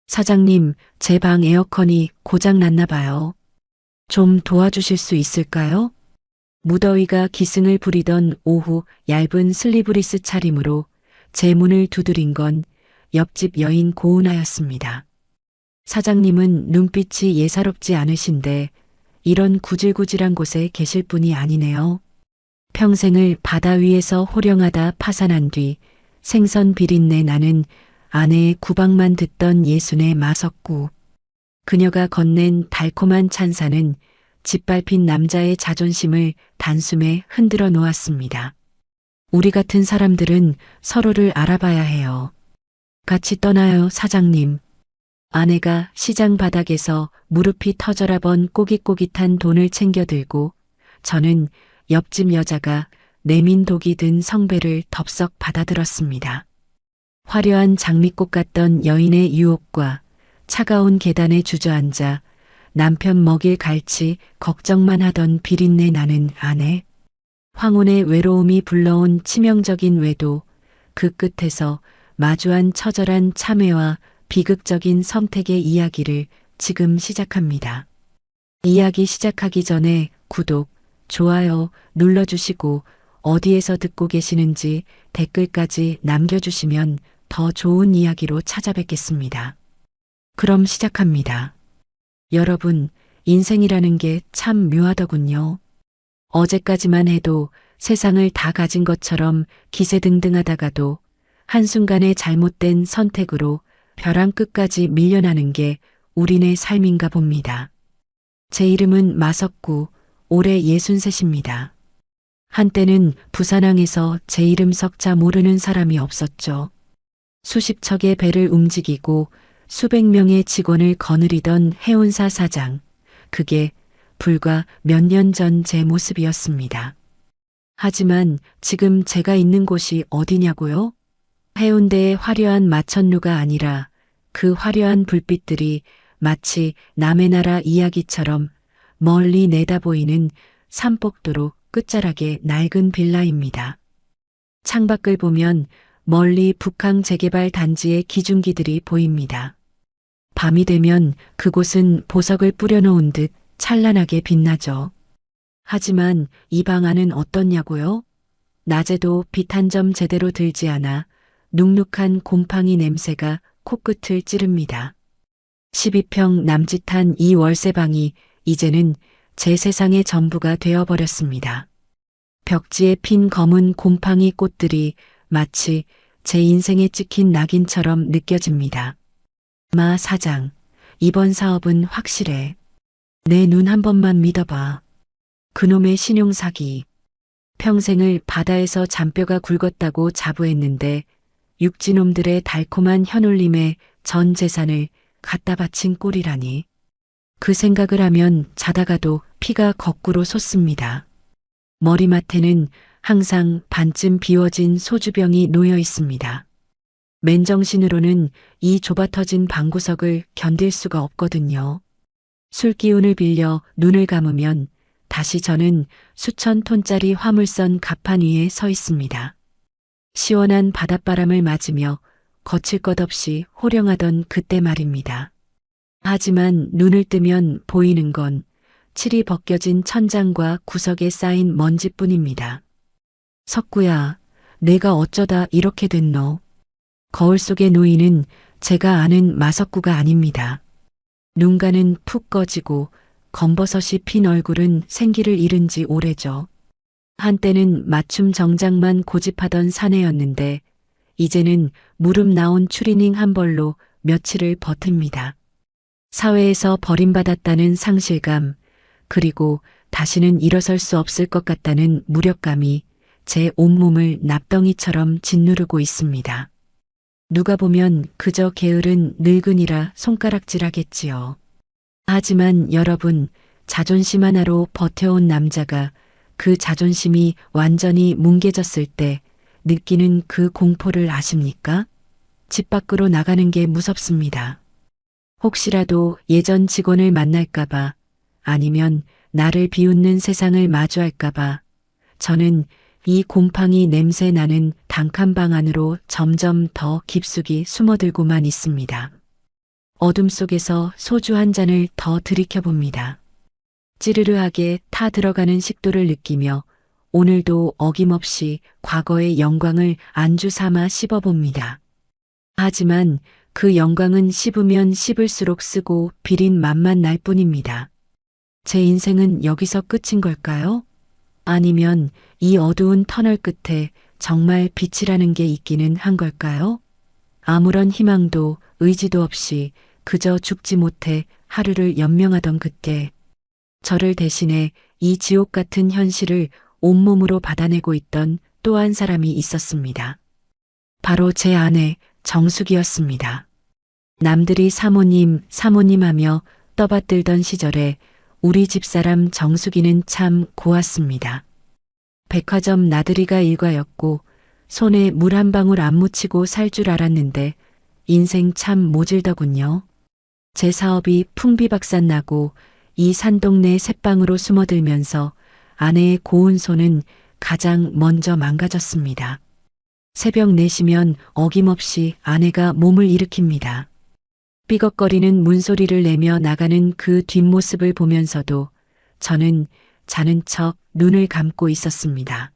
사장님, 제 방 에어컨이 고장 났나 봐요. 좀 도와주실 수 있을까요? 무더위가 기승을 부리던 오후 얇은 슬리브리스 차림으로 제 문을 두드린 건 옆집 여인 고은아였습니다. 사장님은 눈빛이 예사롭지 않으신데 이런 구질구질한 곳에 계실 분이 아니네요. 평생을 바다 위에서 호령하다 파산한 뒤 생선 비린내 나는 아내의 구박만 듣던 예순의 마석구. 그녀가 건넨 달콤한 찬사는 짓밟힌 남자의 자존심을 단숨에 흔들어 놓았습니다. 우리 같은 사람들은 서로를 알아봐야 해요. 같이 떠나요, 사장님. 아내가 시장 바닥에서 무릎이 터져라 번 꼬깃꼬깃한 돈을 챙겨 들고 저는 옆집 여자가 내민 독이 든 성배를 덥석 받아들었습니다. 화려한 장미꽃 같던 여인의 유혹과 차가운 계단에 주저앉아 남편 먹일 갈치 걱정만 하던 비린내 나는 아내. 황혼의 외로움이 불러온 치명적인 외도, 그 끝에서 마주한 처절한 참회와 비극적인 선택의 이야기를 지금 시작합니다. 이야기 시작하기 전에 구독, 좋아요 눌러주시고 어디에서 듣고 계시는지 댓글까지 남겨주시면 더 좋은 이야기로 찾아뵙겠습니다. 그럼 시작합니다. 여러분, 인생이라는 게 참 묘하더군요. 어제까지만 해도 세상을 다 가진 것처럼 기세등등하다가도 한순간의 잘못된 선택으로 벼랑 끝까지 밀려나는 게 우리네 삶인가 봅니다. 제 이름은 마석구, 올해 63입니다. 한때는 부산항에서 제 이름 석자 모르는 사람이 없었죠. 수십 척의 배를 움직이고 수백 명의 직원을 거느리던 해운사 사장. 그게 불과 몇 년 전 제 모습이었습니다. 하지만 지금 제가 있는 곳이 어디냐고요? 해운대의 화려한 마천루가 아니라 그 화려한 불빛들이 마치 남의 나라 이야기처럼 멀리 내다보이는 삼복도로 끝자락의 낡은 빌라입니다. 창밖을 보면 멀리 북항 재개발 단지의 기중기들이 보입니다. 밤이 되면 그곳은 보석을 뿌려놓은 듯 찬란하게 빛나죠. 하지만 이 방 안은 어떻냐고요? 낮에도 빛 한 점 제대로 들지 않아 눅눅한 곰팡이 냄새가 코끝을 찌릅니다. 12평 남짓한 이 월세방이 이제는 제 세상의 전부가 되어버렸습니다. 벽지에 핀 검은 곰팡이 꽃들이 마치 제 인생에 찍힌 낙인처럼 느껴집니다. 마 사장, 이번 사업은 확실해. 내 눈 한 번만 믿어봐. 그놈의 신용사기. 평생을 바다에서 잔뼈가 굵었다고 자부했는데 육지놈들의 달콤한 현울림에 전 재산을 갖다 바친 꼴이라니. 그 생각을 하면 자다가도 피가 거꾸로 솟습니다. 머리맡에는 항상 반쯤 비워진 소주병이 놓여 있습니다. 맨정신으로는 이 좁아터진 방구석을 견딜 수가 없거든요. 술 기운을 빌려 눈을 감으면 다시 저는 수천 톤짜리 화물선 갑판 위에 서 있습니다. 시원한 바닷바람을 맞으며 거칠 것 없이 호령하던 그때 말입니다. 하지만 눈을 뜨면 보이는 건 칠이 벗겨진 천장과 구석에 쌓인 먼지뿐입니다. 석구야, 내가 어쩌다 이렇게 됐노? 거울 속의 노인은 제가 아는 마석구가 아닙니다. 눈가는 푹 꺼지고 검버섯이 핀 얼굴은 생기를 잃은 지 오래죠. 한때는 맞춤 정장만 고집하던 사내였는데 이제는 무릎 나온 추리닝 한 벌로 며칠을 버팁니다. 사회에서 버림받았다는 상실감, 그리고 다시는 일어설 수 없을 것 같다는 무력감이 제 온몸을 납덩이처럼 짓누르고 있습니다. 누가 보면 그저 게으른 늙은이라 손가락질하겠지요. 하지만 여러분, 자존심 하나로 버텨온 남자가 그 자존심이 완전히 뭉개졌을 때 느끼는 그 공포를 아십니까? 집 밖으로 나가는 게 무섭습니다. 혹시라도 예전 직원을 만날까봐 아니면 나를 비웃는 세상을 마주할까봐 저는 이 곰팡이 냄새 나는 단칸방 안으로 점점 더 깊숙이 숨어들고만 있습니다. 어둠 속에서 소주 한 잔을 더 들이켜봅니다. 찌르르하게 타 들어가는 식도를 느끼며 오늘도 어김없이 과거의 영광을 안주 삼아 씹어봅니다. 하지만 그 영광은 씹으면 씹을수록 쓰고 비린 맛만 날 뿐입니다. 제 인생은 여기서 끝인 걸까요? 아니면 이 어두운 터널 끝에 정말 빛이라는 게 있기는 한 걸까요? 아무런 희망도 의지도 없이 그저 죽지 못해 하루를 연명하던 그때 저를 대신해 이 지옥 같은 현실을 온몸으로 받아내고 있던 또 한 사람이 있었습니다. 바로 제 아내 정숙이었습니다. 남들이 사모님, 사모님 하며 떠받들던 시절에 우리 집사람 정숙이는 참 고왔습니다. 백화점 나들이가 일과였고 손에 물 한 방울 안 묻히고 살 줄 알았는데 인생 참 모질더군요. 제 사업이 풍비박산나고 이 산동네 셋방으로 숨어들면서 아내의 고운 손은 가장 먼저 망가졌습니다. 새벽 4시면 어김없이 아내가 몸을 일으킵니다. 삐걱거리는 문소리를 내며 나가는 그 뒷모습을 보면서도 저는 자는 척 눈을 감고 있었습니다.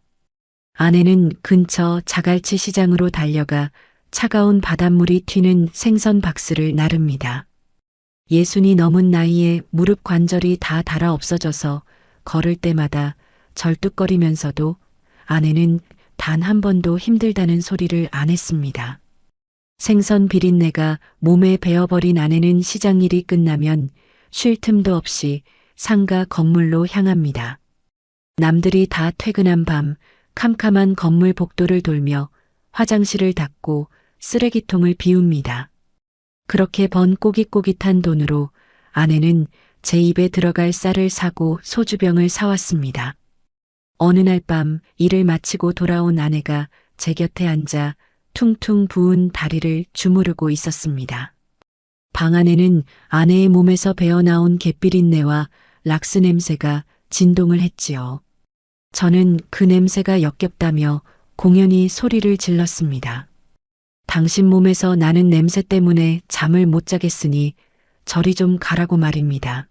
아내는 근처 자갈치 시장으로 달려가 차가운 바닷물이 튀는 생선 박스를 나릅니다. 60이 넘은 나이에 무릎 관절이 다 닳아 없어져서 걸을 때마다 절뚝거리면서도 아내는 단 한 번도 힘들다는 소리를 안 했습니다. 생선 비린내가 몸에 배어버린 아내는 시장 일이 끝나면 쉴 틈도 없이 상가 건물로 향합니다. 남들이 다 퇴근한 밤 캄캄한 건물 복도를 돌며 화장실을 닦고 쓰레기통을 비웁니다. 그렇게 번 꼬깃꼬깃한 돈으로 아내는 제 입에 들어갈 쌀을 사고 소주병을 사왔습니다. 어느 날 밤 일을 마치고 돌아온 아내가 제 곁에 앉아 퉁퉁 부은 다리를 주무르고 있었습니다. 방 안에는 아내의 몸에서 배어나온 갯비린내와 락스 냄새가 진동을 했지요. 저는 그 냄새가 역겹다며 공연히 소리를 질렀습니다. 당신 몸에서 나는 냄새 때문에 잠을 못 자겠으니 저리 좀 가라고 말입니다.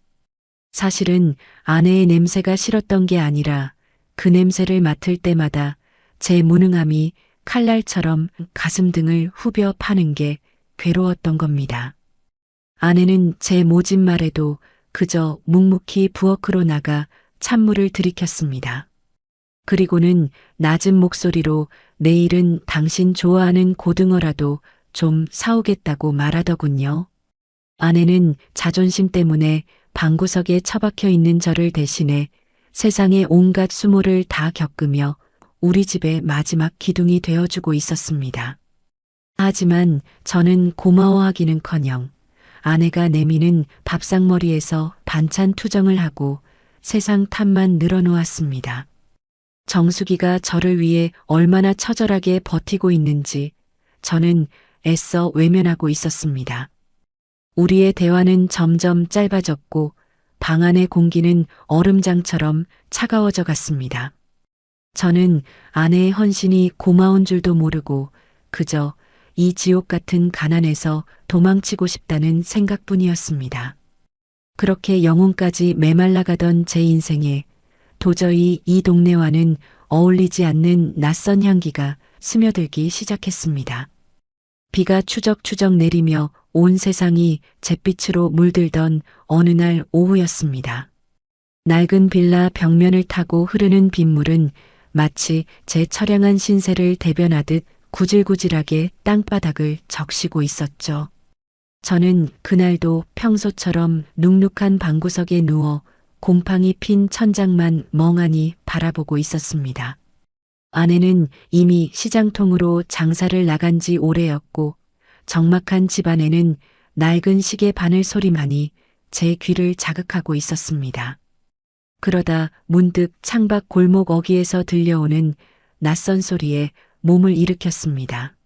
사실은 아내의 냄새가 싫었던 게 아니라 그 냄새를 맡을 때마다 제 무능함이 칼날처럼 가슴 등을 후벼 파는 게 괴로웠던 겁니다. 아내는 제 모진 말에도 그저 묵묵히 부엌으로 나가 찬물을 들이켰습니다. 그리고는 낮은 목소리로 내일은 당신 좋아하는 고등어라도 좀 사오겠다고 말하더군요. 아내는 자존심 때문에 방구석에 처박혀 있는 저를 대신해 세상의 온갖 수모를 다 겪으며 우리 집의 마지막 기둥이 되어주고 있었습니다. 하지만 저는 고마워하기는커녕 아내가 내미는 밥상머리에서 반찬 투정을 하고 세상 탓만 늘어놓았습니다. 정숙이가 저를 위해 얼마나 처절하게 버티고 있는지 저는 애써 외면하고 있었습니다. 우리의 대화는 점점 짧아졌고 방 안의 공기는 얼음장처럼 차가워져 갔습니다. 저는 아내의 헌신이 고마운 줄도 모르고 그저 이 지옥 같은 가난에서 도망치고 싶다는 생각뿐이었습니다. 그렇게 영혼까지 메말라가던 제 인생에 도저히 이 동네와는 어울리지 않는 낯선 향기가 스며들기 시작했습니다. 비가 추적추적 내리며 온 세상이 잿빛으로 물들던 어느 날 오후였습니다. 낡은 빌라 벽면을 타고 흐르는 빗물은 마치 제 처량한 신세를 대변하듯 구질구질하게 땅바닥을 적시고 있었죠. 저는 그날도 평소처럼 눅눅한 방구석에 누워 곰팡이 핀 천장만 멍하니 바라보고 있었습니다. 아내는 이미 시장통으로 장사를 나간 지 오래였고 적막한 집안에는 낡은 시계 바늘 소리만이 제 귀를 자극하고 있었습니다. 그러다 문득 창밖 골목 어귀에서 들려오는 낯선 소리에 몸을 일으켰습니다.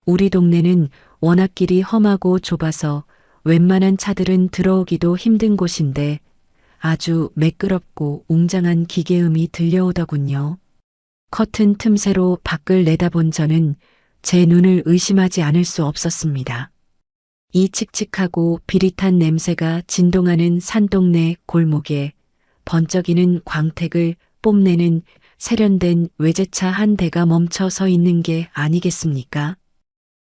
우리 동네는 워낙 길이 험하고 좁아서 웬만한 차들은 들어오기도 힘든 곳인데 아주 매끄럽고 웅장한 기계음이 들려오더군요. 커튼 틈새로 밖을 내다본 저는 제 눈을 의심하지 않을 수 없었습니다. 이 칙칙하고 비릿한 냄새가 진동하는 산동네 골목에 번쩍이는 광택을 뽐내는 세련된 외제차 한 대가 멈춰 서 있는 게 아니겠습니까?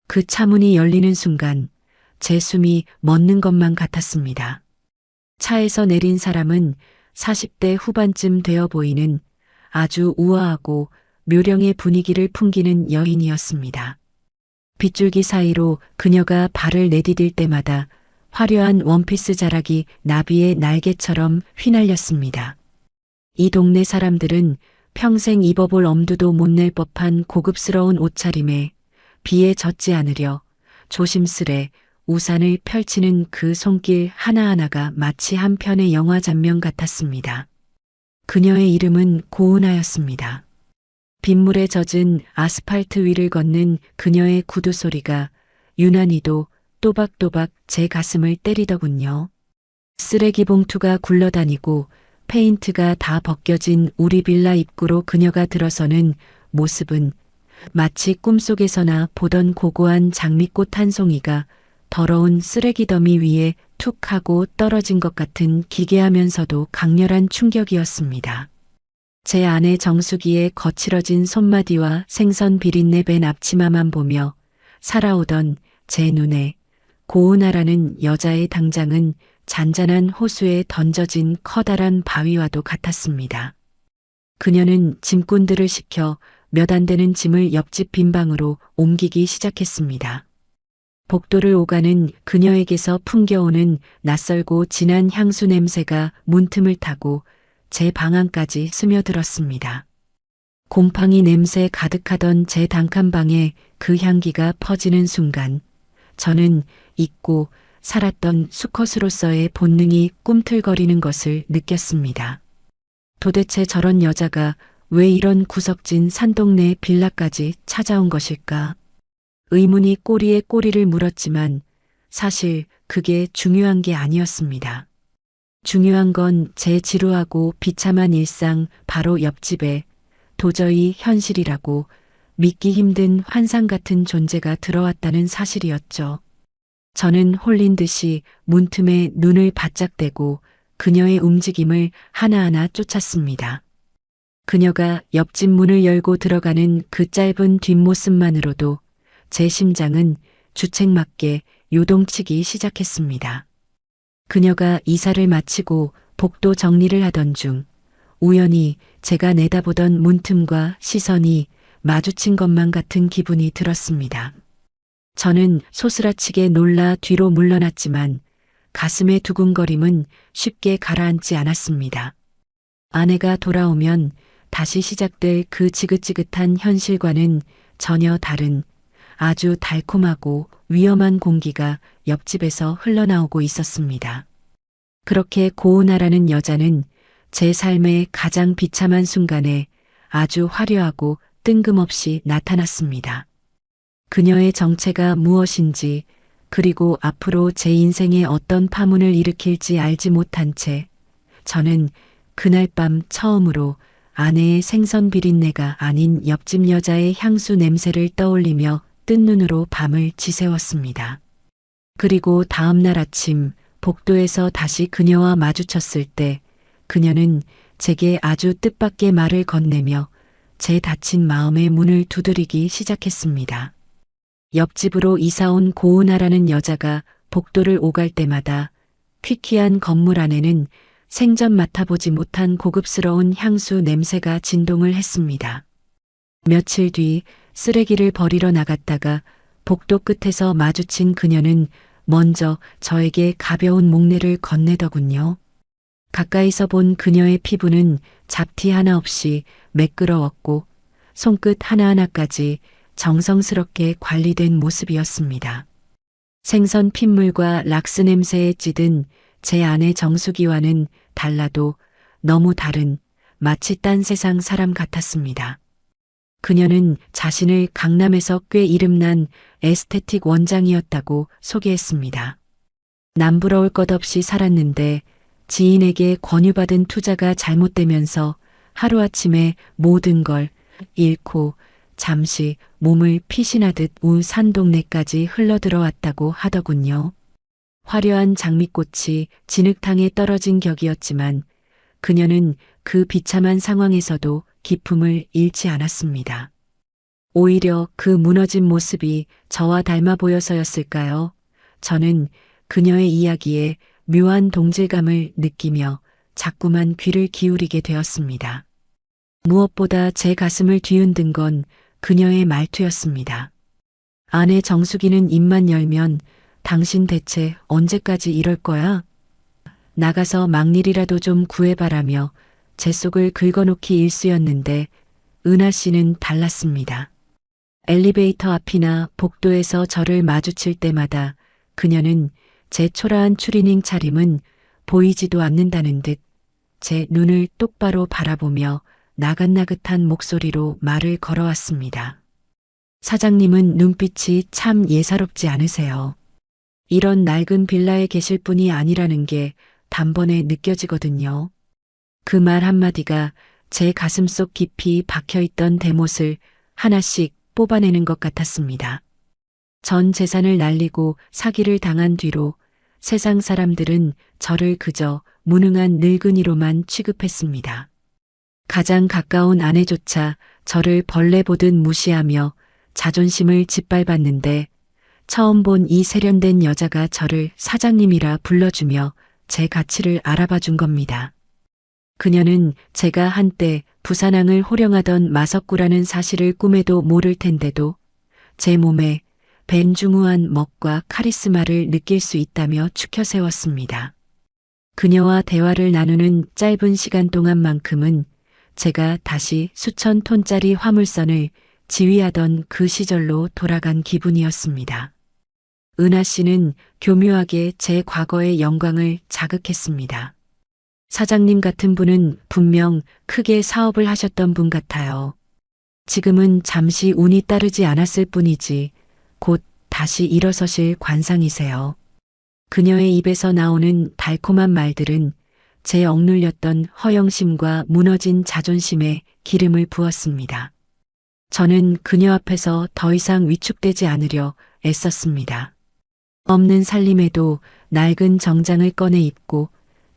그 차문이 열리는 순간 제 숨이 멎는 것만 같았습니다. 차에서 내린 사람은 40대 후반쯤 되어 보이는 아주 우아하고 묘령의 분위기를 풍기는 여인이었습니다. 빗줄기 사이로 그녀가 발을 내디딜 때마다 화려한 원피스 자락이 나비의 날개처럼 휘날렸습니다. 이 동네 사람들은 평생 입어볼 엄두도 못 낼 법한 고급스러운 옷차림에 비에 젖지 않으려 조심스레 우산을 펼치는 그 손길 하나하나가 마치 한 편의 영화 장면 같았습니다. 그녀의 이름은 고은하였습니다. 빗물에 젖은 아스팔트 위를 걷는 그녀의 구두 소리가 유난히도 또박또박 제 가슴을 때리더군요. 쓰레기 봉투가 굴러다니고 페인트가 다 벗겨진 우리 빌라 입구로 그녀가 들어서는 모습은 마치 꿈속에서나 보던 고고한 장미꽃 한 송이가 더러운 쓰레기 더미 위에 툭 하고 떨어진 것 같은 기괴하면서도 강렬한 충격이었습니다. 제 아내 정수기의 거칠어진 손마디와 생선 비린내 밴 앞치마만 보며 살아오던 제 눈에 고은하라는 여자의 당장은 잔잔한 호수에 던져진 커다란 바위와도 같았습니다. 그녀는 짐꾼들을 시켜 몇 안 되는 짐을 옆집 빈방으로 옮기기 시작했습니다. 복도를 오가는 그녀에게서 풍겨오는 낯설고 진한 향수 냄새가 문틈을 타고 제 방 안까지 스며들었습니다. 곰팡이 냄새 가득하던 제 단칸방에 그 향기가 퍼지는 순간 저는 잊고 살았던 수컷으로서의 본능이 꿈틀거리는 것을 느꼈습니다. 도대체 저런 여자가 왜 이런 구석진 산동네 빌라까지 찾아온 것일까? 의문이 꼬리에 꼬리를 물었지만 사실 그게 중요한 게 아니었습니다. 중요한 건 제 지루하고 비참한 일상 바로 옆집에 도저히 현실이라고 믿기 힘든 환상 같은 존재가 들어왔다는 사실이었죠. 저는 홀린 듯이 문틈에 눈을 바짝 대고 그녀의 움직임을 하나하나 쫓았습니다. 그녀가 옆집 문을 열고 들어가는 그 짧은 뒷모습만으로도 제 심장은 주책맞게 요동치기 시작했습니다. 그녀가 이사를 마치고 복도 정리를 하던 중 우연히 제가 내다보던 문틈과 시선이 마주친 것만 같은 기분이 들었습니다. 저는 소스라치게 놀라 뒤로 물러났지만 가슴의 두근거림은 쉽게 가라앉지 않았습니다. 아내가 돌아오면 다시 시작될 그 지긋지긋한 현실과는 전혀 다른 아주 달콤하고 위험한 공기가 옆집에서 흘러나오고 있었습니다. 그렇게 고은하라는 여자는 제 삶의 가장 비참한 순간에 아주 화려하고 뜬금없이 나타났습니다. 그녀의 정체가 무엇인지 그리고 앞으로 제 인생에 어떤 파문을 일으킬지 알지 못한 채 저는 그날 밤 처음으로 아내의 생선 비린내가 아닌 옆집 여자의 향수 냄새를 떠올리며 뜬 눈으로 밤을 지새웠습니다. 그리고 다음 날 아침 복도에서 다시 그녀와 마주쳤을 때 그녀는 제게 아주 뜻밖의 말을 건네며 제 닫힌 마음의 문을 두드리기 시작했습니다. 옆집으로 이사온 고은하라는 여자가 복도를 오갈 때마다 퀴퀴한 건물 안에는 생전 맡아보지 못한 고급스러운 향수 냄새가 진동을 했습니다. 며칠 뒤 쓰레기를 버리러 나갔다가 복도 끝에서 마주친 그녀는 먼저 저에게 가벼운 목례를 건네더군요. 가까이서 본 그녀의 피부는 잡티 하나 없이 매끄러웠고 손끝 하나하나까지 정성스럽게 관리된 모습이었습니다. 생선 핏물과 락스 냄새에 찌든 제 아내 정수기와는 달라도 너무 다른 마치 딴 세상 사람 같았습니다. 그녀는 자신을 강남에서 꽤 이름난 에스테틱 원장이었다고 소개했습니다. 남부러울 것 없이 살았는데 지인에게 권유받은 투자가 잘못되면서 하루아침에 모든 걸 잃고 잠시 몸을 피신하듯 우 산동네까지 흘러들어왔다고 하더군요. 화려한 장미꽃이 진흙탕에 떨어진 격이었지만 그녀는 그 비참한 상황에서도 기품을 잃지 않았습니다. 오히려 그 무너진 모습이 저와 닮아 보여서였을까요? 저는 그녀의 이야기에 묘한 동질감을 느끼며 자꾸만 귀를 기울이게 되었습니다. 무엇보다 제 가슴을 뒤흔든 건 그녀의 말투였습니다. 아내 정숙이는 입만 열면 당신 대체 언제까지 이럴 거야? 나가서 막일이라도 좀 구해봐라며 제 속을 긁어놓기 일쑤였는데 은하 씨는 달랐습니다. 엘리베이터 앞이나 복도에서 저를 마주칠 때마다 그녀는 제 초라한 추리닝 차림은 보이지도 않는다는 듯 제 눈을 똑바로 바라보며 나긋나긋한 목소리로 말을 걸어왔습니다. 사장님은 눈빛이 참 예사롭지 않으세요. 이런 낡은 빌라에 계실 분이 아니라는 게 단번에 느껴지거든요. 그 말 한마디가 제 가슴속 깊이 박혀있던 대못을 하나씩 뽑아내는 것 같았습니다. 전 재산을 날리고 사기를 당한 뒤로 세상 사람들은 저를 그저 무능한 늙은이로만 취급했습니다. 가장 가까운 아내조차 저를 벌레 보듯 무시하며 자존심을 짓밟았는데 처음 본 이 세련된 여자가 저를 사장님이라 불러주며 제 가치를 알아봐 준 겁니다. 그녀는 제가 한때 부산항을 호령하던 마석구라는 사실을 꿈에도 모를 텐데도 제 몸에 벤중후한 멋과 카리스마를 느낄 수 있다며 추켜 세웠습니다. 그녀와 대화를 나누는 짧은 시간 동안만큼은 제가 다시 수천 톤짜리 화물선을 지휘하던 그 시절로 돌아간 기분이었습니다. 은하 씨는 교묘하게 제 과거의 영광을 자극했습니다. 사장님 같은 분은 분명 크게 사업을 하셨던 분 같아요. 지금은 잠시 운이 따르지 않았을 뿐이지 곧 다시 일어서실 관상이세요. 그녀의 입에서 나오는 달콤한 말들은 제 억눌렸던 허영심과 무너진 자존심에 기름을 부었습니다. 저는 그녀 앞에서 더 이상 위축되지 않으려 애썼습니다. 없는 살림에도 낡은 정장을 꺼내 입고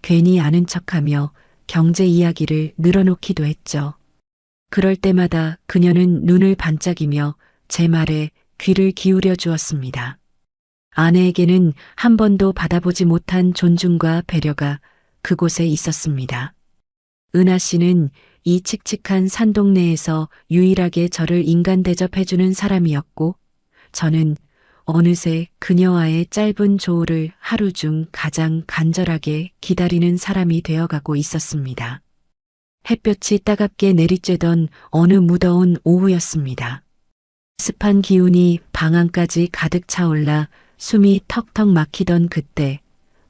괜히 아는 척하며 경제 이야기를 늘어놓기도 했죠. 그럴 때마다 그녀는 눈을 반짝이며 제 말에 귀를 기울여 주었습니다. 아내에게는 한 번도 받아보지 못한 존중과 배려가 그곳에 있었습니다. 은하 씨는 이 칙칙한 산동네에서 유일하게 저를 인간 대접해주는 사람이었고 저는 어느새 그녀와의 짧은 조우를 하루 중 가장 간절하게 기다리는 사람이 되어가고 있었습니다. 햇볕이 따갑게 내리쬐던 어느 무더운 오후였습니다. 습한 기운이 방 안까지 가득 차올라 숨이 턱턱 막히던 그때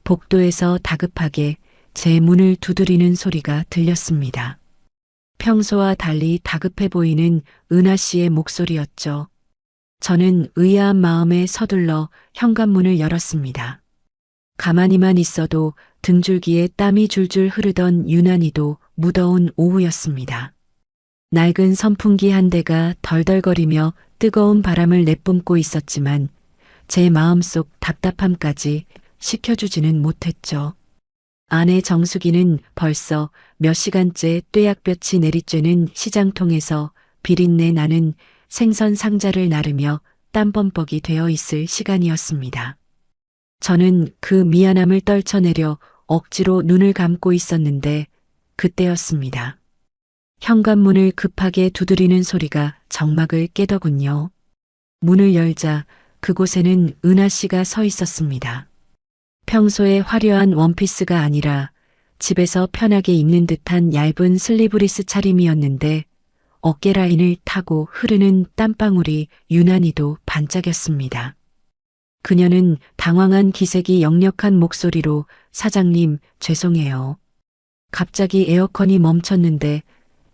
복도에서 다급하게 제 문을 두드리는 소리가 들렸습니다. 평소와 달리 다급해 보이는 은하 씨의 목소리였죠. 저는 의아한 마음에 서둘러 현관문을 열었습니다. 가만히만 있어도 등줄기에 땀이 줄줄 흐르던 유난히도 무더운 오후였습니다. 낡은 선풍기 한 대가 덜덜거리며 뜨거운 바람을 내뿜고 있었지만 제 마음속 답답함까지 식혀주지는 못했죠. 아내 정숙이는 벌써 몇 시간째 뙤약볕이 내리쬐는 시장통에서 비린내 나는 생선 상자를 나르며 땀범벅이 되어 있을 시간이었습니다. 저는 그 미안함을 떨쳐내려 억지로 눈을 감고 있었는데 그때였습니다. 현관문을 급하게 두드리는 소리가 정막을 깨더군요. 문을 열자 그곳에는 은하 씨가 서 있었습니다. 평소에 화려한 원피스가 아니라 집에서 편하게 입는 듯한 얇은 슬리브리스 차림이었는데 어깨 라인을 타고 흐르는 땀방울이 유난히도 반짝였습니다. 그녀는 당황한 기색이 역력한 목소리로 사장님 죄송해요. 갑자기 에어컨이 멈췄는데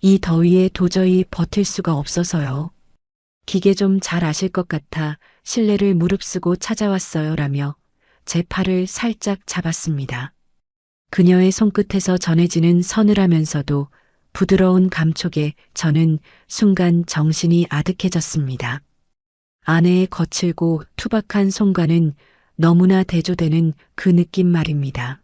이 더위에 도저히 버틸 수가 없어서요. 기계 좀 잘 아실 것 같아 실례를 무릅쓰고 찾아왔어요 라며 제 팔을 살짝 잡았습니다. 그녀의 손끝에서 전해지는 서늘하면서도 부드러운 감촉에 저는 순간 정신이 아득해졌습니다. 아내의 거칠고 투박한 손과는 너무나 대조되는 그 느낌 말입니다.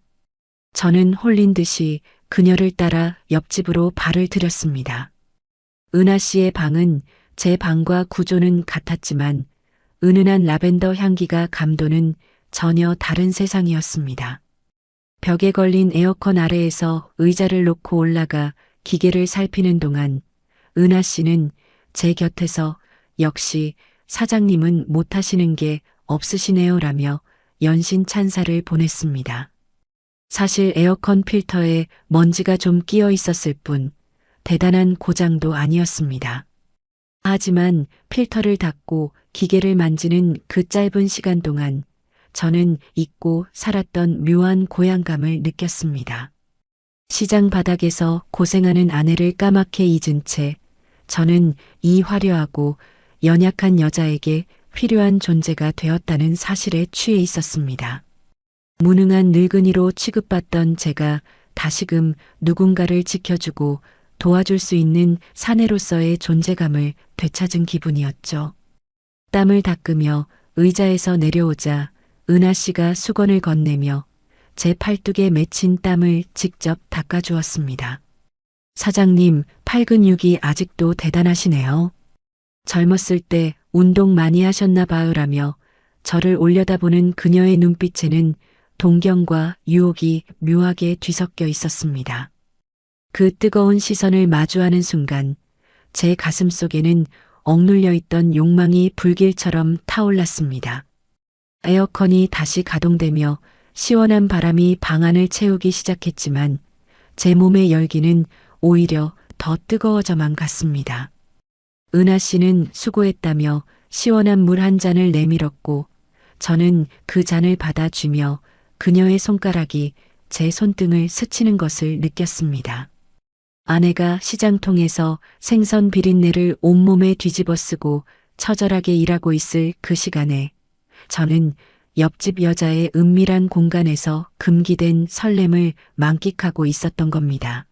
저는 홀린 듯이 그녀를 따라 옆집으로 발을 들였습니다. 은하 씨의 방은 제 방과 구조는 같았지만 은은한 라벤더 향기가 감도는 전혀 다른 세상이었습니다. 벽에 걸린 에어컨 아래에서 의자를 놓고 올라가 기계를 살피는 동안 은하 씨는 제 곁에서 역시 사장님은 못하시는 게 없으시네요라며 연신 찬사를 보냈습니다. 사실 에어컨 필터에 먼지가 좀 끼어 있었을 뿐 대단한 고장도 아니었습니다. 하지만 필터를 닫고 기계를 만지는 그 짧은 시간 동안 저는 잊고 살았던 묘한 고향감을 느꼈습니다. 시장 바닥에서 고생하는 아내를 까맣게 잊은 채 저는 이 화려하고 연약한 여자에게 필요한 존재가 되었다는 사실에 취해 있었습니다. 무능한 늙은이로 취급받던 제가 다시금 누군가를 지켜주고 도와줄 수 있는 사내로서의 존재감을 되찾은 기분이었죠. 땀을 닦으며 의자에서 내려오자 은하 씨가 수건을 건네며 제 팔뚝에 맺힌 땀을 직접 닦아주었습니다. 사장님, 팔 근육이 아직도 대단하시네요. 젊었을 때 운동 많이 하셨나 봐요라며 저를 올려다보는 그녀의 눈빛에는 동경과 유혹이 묘하게 뒤섞여 있었습니다. 그 뜨거운 시선을 마주하는 순간 제 가슴 속에는 억눌려 있던 욕망이 불길처럼 타올랐습니다. 에어컨이 다시 가동되며 시원한 바람이 방 안을 채우기 시작했지만 제 몸의 열기는 오히려 더 뜨거워져만 갔습니다. 은하 씨는 수고했다며 시원한 물 한 잔을 내밀었고 저는 그 잔을 받아주며 그녀의 손가락이 제 손등을 스치는 것을 느꼈습니다. 아내가 시장통에서 생선 비린내를 온몸에 뒤집어 쓰고 처절하게 일하고 있을 그 시간에 저는 옆집 여자의 은밀한 공간에서 금기된 설렘을 만끽하고 있었던 겁니다.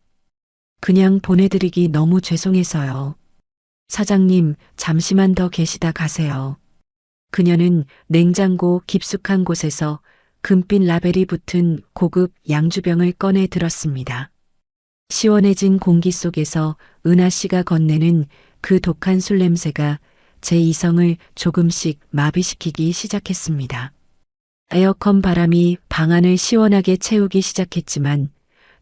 그냥 보내드리기 너무 죄송해서요. 사장님, 잠시만 더 계시다 가세요. 그녀는 냉장고 깊숙한 곳에서 금빛 라벨이 붙은 고급 양주병을 꺼내 들었습니다. 시원해진 공기 속에서 은하 씨가 건네는 그 독한 술 냄새가 제 이성을 조금씩 마비시키기 시작했습니다. 에어컨 바람이 방 안을 시원하게 채우기 시작했지만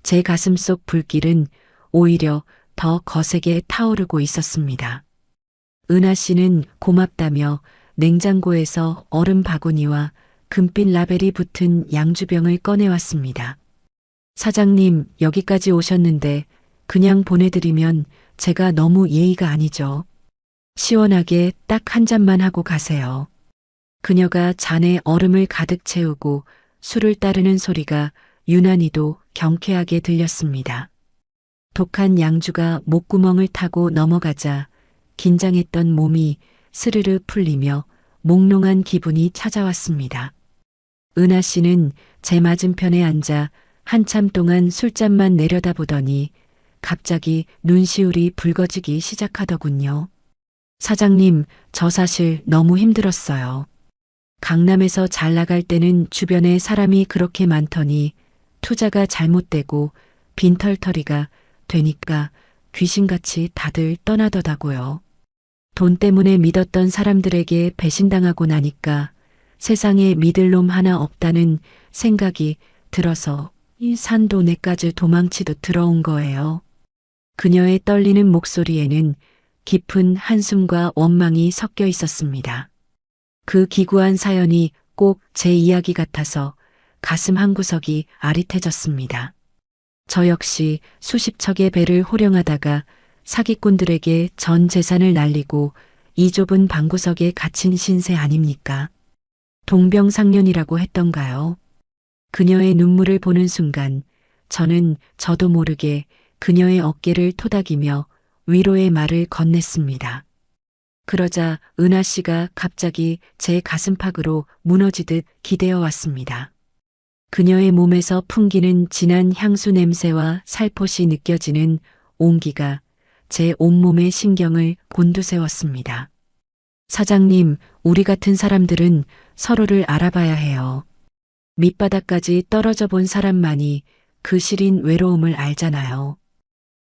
제 가슴 속 불길은 오히려 더 거세게 타오르고 있었습니다. 은하 씨는 고맙다며 냉장고에서 얼음 바구니와 금빛 라벨이 붙은 양주병을 꺼내왔습니다. 사장님, 여기까지 오셨는데 그냥 보내드리면 제가 너무 예의가 아니죠. 시원하게 딱 한 잔만 하고 가세요. 그녀가 잔에 얼음을 가득 채우고 술을 따르는 소리가 유난히도 경쾌하게 들렸습니다. 독한 양주가 목구멍을 타고 넘어가자 긴장했던 몸이 스르르 풀리며 몽롱한 기분이 찾아왔습니다. 은하 씨는 제 맞은편에 앉아 한참 동안 술잔만 내려다보더니 갑자기 눈시울이 붉어지기 시작하더군요. 사장님, 저 사실 너무 힘들었어요. 강남에서 잘 나갈 때는 주변에 사람이 그렇게 많더니 투자가 잘못되고 빈털터리가 되니까 귀신같이 다들 떠나더라고요. 돈 때문에 믿었던 사람들에게 배신당하고 나니까 세상에 믿을 놈 하나 없다는 생각이 들어서 이 산도내까지 도망치듯 들어온 거예요. 그녀의 떨리는 목소리에는 깊은 한숨과 원망이 섞여 있었습니다. 그 기구한 사연이 꼭 제 이야기 같아서 가슴 한구석이 아릿해졌습니다. 저 역시 수십 척의 배를 호령하다가 사기꾼들에게 전 재산을 날리고 이 좁은 방구석에 갇힌 신세 아닙니까? 동병상련이라고 했던가요? 그녀의 눈물을 보는 순간 저는 저도 모르게 그녀의 어깨를 토닥이며 위로의 말을 건넸습니다. 그러자 은하 씨가 갑자기 제 가슴팍으로 무너지듯 기대어 왔습니다. 그녀의 몸에서 풍기는 진한 향수 냄새와 살포시 느껴지는 온기가 제 온몸의 신경을 곤두세웠습니다. 사장님, 우리 같은 사람들은 서로를 알아봐야 해요. 밑바닥까지 떨어져 본 사람만이 그 시린 외로움을 알잖아요.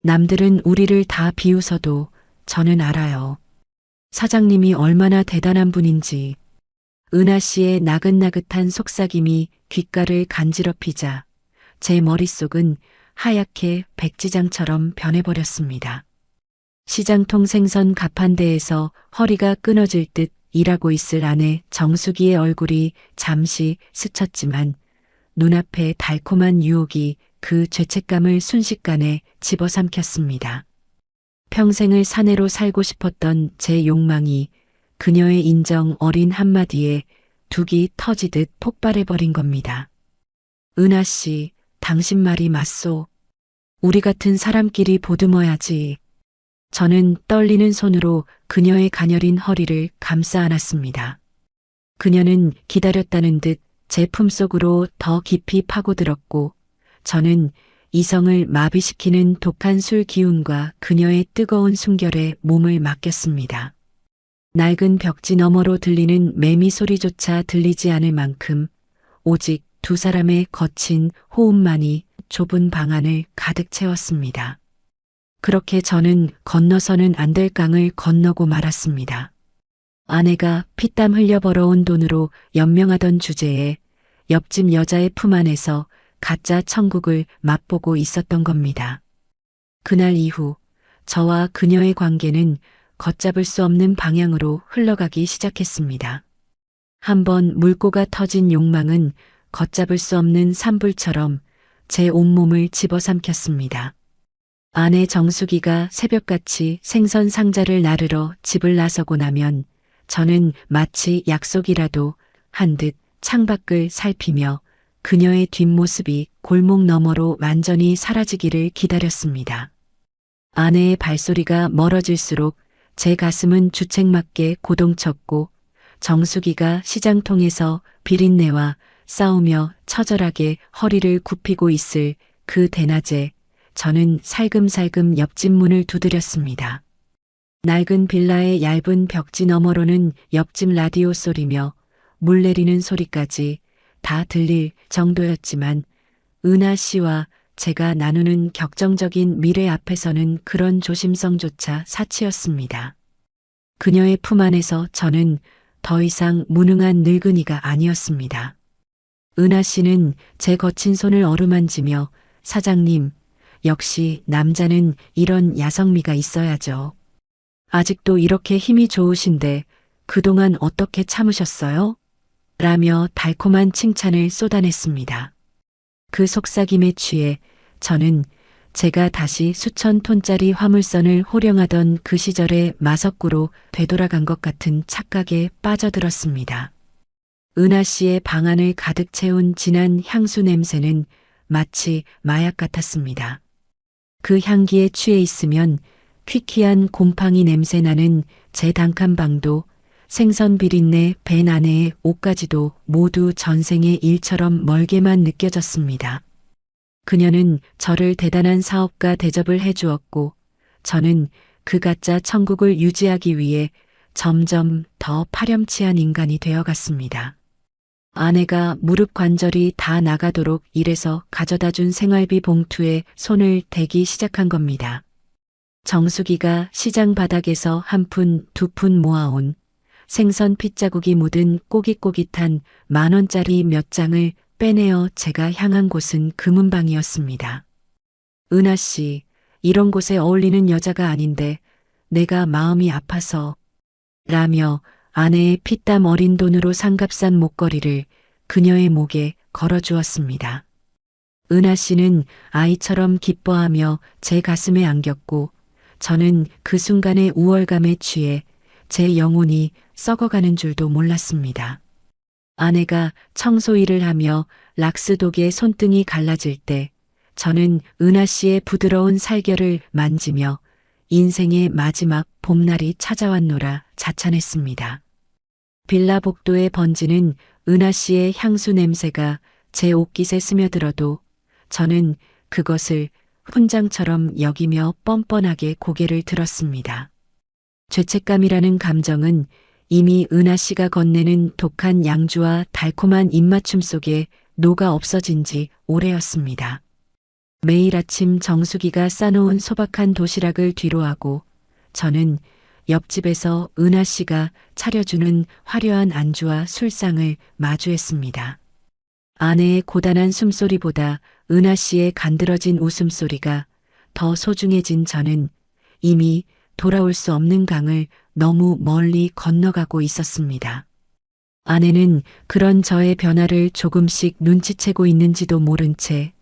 남들은 우리를 다 비웃어도 저는 알아요. 사장님이 얼마나 대단한 분인지. 은하 씨의 나긋나긋한 속삭임이 귓가를 간지럽히자 제 머릿속은 하얗게 백지장처럼 변해버렸습니다. 시장통 생선 가판대에서 허리가 끊어질 듯 일하고 있을 아내 정수기의 얼굴이 잠시 스쳤지만 눈앞에 달콤한 유혹이 그 죄책감을 순식간에 집어삼켰습니다. 평생을 사내로 살고 싶었던 제 욕망이 그녀의 인정 어린 한마디에 둑이 터지듯 폭발해버린 겁니다. 은하 씨, 당신 말이 맞소. 우리 같은 사람끼리 보듬어야지. 저는 떨리는 손으로 그녀의 가녀린 허리를 감싸 안았습니다. 그녀는 기다렸다는 듯 제 품속으로 더 깊이 파고들었고 저는 이성을 마비시키는 독한 술 기운과 그녀의 뜨거운 숨결에 몸을 맡겼습니다. 낡은 벽지 너머로 들리는 매미 소리조차 들리지 않을 만큼 오직 두 사람의 거친 호흡만이 좁은 방 안을 가득 채웠습니다. 그렇게 저는 건너서는 안 될 강을 건너고 말았습니다. 아내가 피땀 흘려 벌어온 돈으로 연명하던 주제에 옆집 여자의 품 안에서 가짜 천국을 맛보고 있었던 겁니다. 그날 이후 저와 그녀의 관계는 걷잡을 수 없는 방향으로 흘러가기 시작했습니다. 한번 물꼬가 터진 욕망은 걷잡을 수 없는 산불처럼 제 온몸을 집어삼켰습니다. 아내 정수기가 새벽같이 생선 상자를 나르러 집을 나서고 나면 저는 마치 약속이라도 한 듯 창밖을 살피며 그녀의 뒷모습이 골목 너머로 완전히 사라지기를 기다렸습니다. 아내의 발소리가 멀어질수록 제 가슴은 주책맞게 고동쳤고 정수기가 시장통에서 비린내와 싸우며 처절하게 허리를 굽히고 있을 그 대낮에 저는 살금살금 옆집 문을 두드렸습니다. 낡은 빌라의 얇은 벽지 너머로는 옆집 라디오 소리며 물 내리는 소리까지 다 들릴 정도였지만 은하 씨와 제가 나누는 격정적인 미래 앞에서는 그런 조심성조차 사치였습니다. 그녀의 품 안에서 저는 더 이상 무능한 늙은이가 아니었습니다. 은하 씨는 제 거친 손을 어루만지며 사장님, 역시 남자는 이런 야성미가 있어야죠. 아직도 이렇게 힘이 좋으신데 그동안 어떻게 참으셨어요? 라며 달콤한 칭찬을 쏟아냈습니다. 그 속삭임에 취해 저는 제가 다시 수천 톤짜리 화물선을 호령하던 그 시절의 마석구로 되돌아간 것 같은 착각에 빠져들었습니다. 은하 씨의 방 안을 가득 채운 진한 향수 냄새는 마치 마약 같았습니다. 그 향기에 취해 있으면 퀴퀴한 곰팡이 냄새 나는 제 단칸방도 생선 비린내 벤 안에의 옷까지도 모두 전생의 일처럼 멀게만 느껴졌습니다. 그녀는 저를 대단한 사업가 대접을 해주었고 저는 그 가짜 천국을 유지하기 위해 점점 더 파렴치한 인간이 되어갔습니다. 아내가 무릎 관절이 다 나가도록 일해서 가져다준 생활비 봉투에 손을 대기 시작한 겁니다. 정수기가 시장 바닥에서 한 푼, 두 푼 모아온 생선 핏자국이 묻은 꼬깃꼬깃한 10,000원짜리 몇 장을 빼내어 제가 향한 곳은 금은방이었습니다. 은하 씨, 이런 곳에 어울리는 여자가 아닌데 내가 마음이 아파서 라며 아내의 피땀 어린 돈으로 산 값싼 목걸이를 그녀의 목에 걸어주었습니다. 은하 씨는 아이처럼 기뻐하며 제 가슴에 안겼고 저는 그 순간의 우월감에 취해 제 영혼이 썩어가는 줄도 몰랐습니다. 아내가 청소 일을 하며 락스독의 손등이 갈라질 때 저는 은하 씨의 부드러운 살결을 만지며 인생의 마지막 봄날이 찾아왔노라 자찬했습니다. 빌라 복도에 번지는 은하 씨의 향수 냄새가 제 옷깃에 스며들어도 저는 그것을 훈장처럼 여기며 뻔뻔하게 고개를 들었습니다. 죄책감이라는 감정은 이미 은하 씨가 건네는 독한 양주와 달콤한 입맞춤 속에 녹아 없어진 지 오래였습니다. 매일 아침 정수기가 싸놓은 소박한 도시락을 뒤로하고 저는 옆집에서 은하 씨가 차려주는 화려한 안주와 술상을 마주했습니다. 아내의 고단한 숨소리보다 은하 씨의 간드러진 웃음소리가 더 소중해진 저는 이미 돌아올 수 없는 강을 너무 멀리 건너가고 있었습니다. 아내는 그런 저의 변화를 조금씩 눈치채고 있는지도 모른 채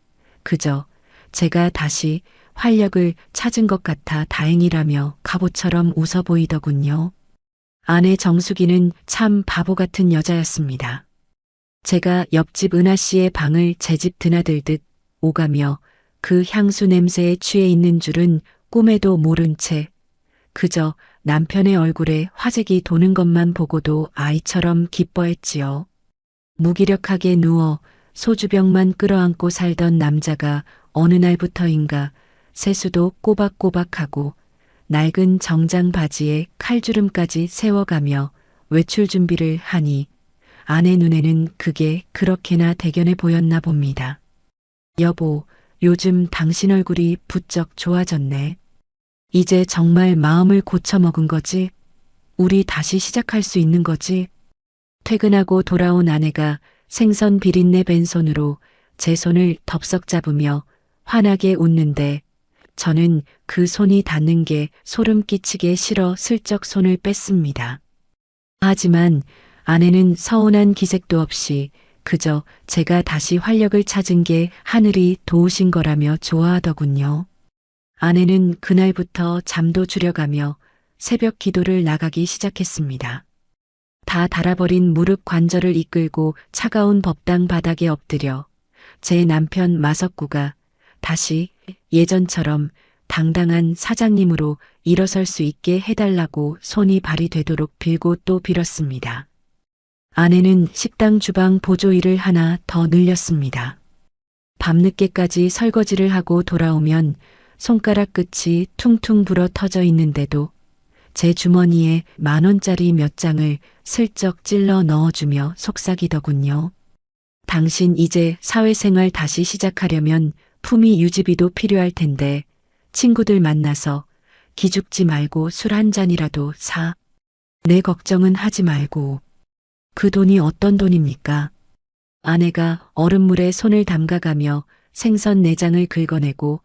그저 제가 다시 활력을 찾은 것 같아 다행이라며 갑오처럼 웃어 보이더군요. 아내 정수기는 참 바보 같은 여자였습니다. 제가 옆집 은하 씨의 방을 제 집 드나들듯 오가며 그 향수 냄새에 취해 있는 줄은 꿈에도 모른 채 그저 남편의 얼굴에 화색이 도는 것만 보고도 아이처럼 기뻐했지요. 무기력하게 누워 소주병만 끌어안고 살던 남자가 어느 날부터인가 세수도 꼬박꼬박하고 낡은 정장 바지에 칼주름까지 세워가며 외출 준비를 하니 아내 눈에는 그게 그렇게나 대견해 보였나 봅니다. 여보, 요즘 당신 얼굴이 부쩍 좋아졌네. 이제 정말 마음을 고쳐먹은 거지? 우리 다시 시작할 수 있는 거지? 퇴근하고 돌아온 아내가 생선 비린내 밴 손으로 제 손을 덥석 잡으며 환하게 웃는데 저는 그 손이 닿는 게 소름 끼치게 싫어 슬쩍 손을 뺐습니다. 하지만 아내는 서운한 기색도 없이 그저 제가 다시 활력을 찾은 게 하늘이 도우신 거라며 좋아하더군요. 아내는 그날부터 잠도 줄여가며 새벽 기도를 나가기 시작했습니다. 다 닳아버린 무릎 관절을 이끌고 차가운 법당 바닥에 엎드려 제 남편 마석구가 다시 예전처럼 당당한 사장님으로 일어설 수 있게 해달라고 손이 발이 되도록 빌고 또 빌었습니다. 아내는 식당 주방 보조 일을 하나 더 늘렸습니다. 밤늦게까지 설거지를 하고 돌아오면 손가락 끝이 퉁퉁 불어 터져 있는데도 제 주머니에 10,000원짜리 몇 장을 슬쩍 찔러 넣어주며 속삭이더군요. 당신 이제 사회생활 다시 시작하려면 품위 유지비도 필요할 텐데 친구들 만나서 기죽지 말고 술 한 잔이라도 사. 내 걱정은 하지 말고. 그 돈이 어떤 돈입니까? 아내가 얼음물에 손을 담가가며 생선 내장을 긁어내고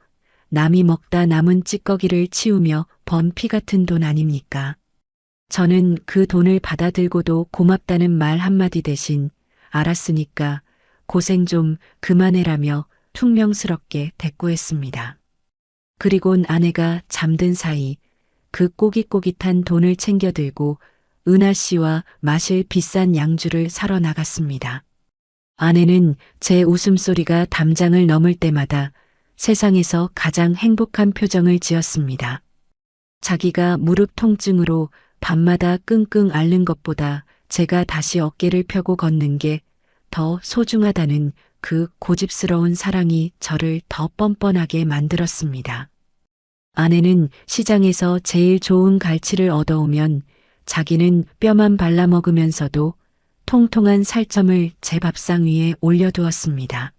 남이 먹다 남은 찌꺼기를 치우며 번 피 같은 돈 아닙니까? 저는 그 돈을 받아들고도 고맙다는 말 한마디 대신 알았으니까 고생 좀 그만해라며 퉁명스럽게 대꾸했습니다. 그리곤 아내가 잠든 사이 그 꼬깃꼬깃한 돈을 챙겨 들고 은하 씨와 마실 비싼 양주를 사러 나갔습니다. 아내는 제 웃음소리가 담장을 넘을 때마다 세상에서 가장 행복한 표정을 지었습니다. 자기가 무릎 통증으로 밤마다 끙끙 앓는 것보다 제가 다시 어깨를 펴고 걷는 게 더 소중하다는 그 고집스러운 사랑이 저를 더 뻔뻔하게 만들었습니다. 아내는 시장에서 제일 좋은 갈치를 얻어오면 자기는 뼈만 발라먹으면서도 통통한 살점을 제 밥상 위에 올려두었습니다.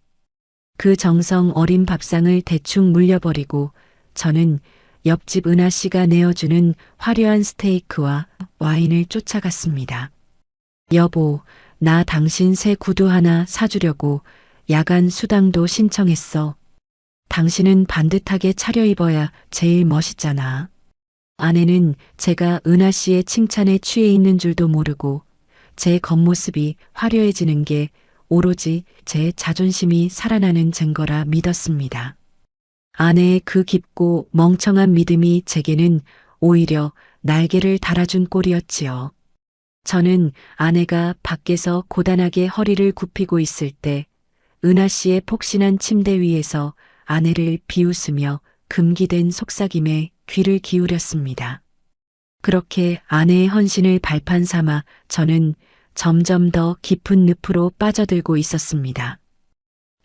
그 정성 어린 밥상을 대충 물려버리고 저는 옆집 은하 씨가 내어주는 화려한 스테이크와 와인을 쫓아갔습니다. 여보, 나 당신 새 구두 하나 사주려고 야간 수당도 신청했어. 당신은 반듯하게 차려입어야 제일 멋있잖아. 아내는 제가 은하 씨의 칭찬에 취해 있는 줄도 모르고 제 겉모습이 화려해지는 게 오로지 제 자존심이 살아나는 증거라 믿었습니다. 아내의 그 깊고 멍청한 믿음이 제게는 오히려 날개를 달아준 꼴이었지요. 저는 아내가 밖에서 고단하게 허리를 굽히고 있을 때 은하 씨의 폭신한 침대 위에서 아내를 비웃으며 금기된 속삭임에 귀를 기울였습니다. 그렇게 아내의 헌신을 발판 삼아 저는 점점 더 깊은 늪으로 빠져들고 있었습니다.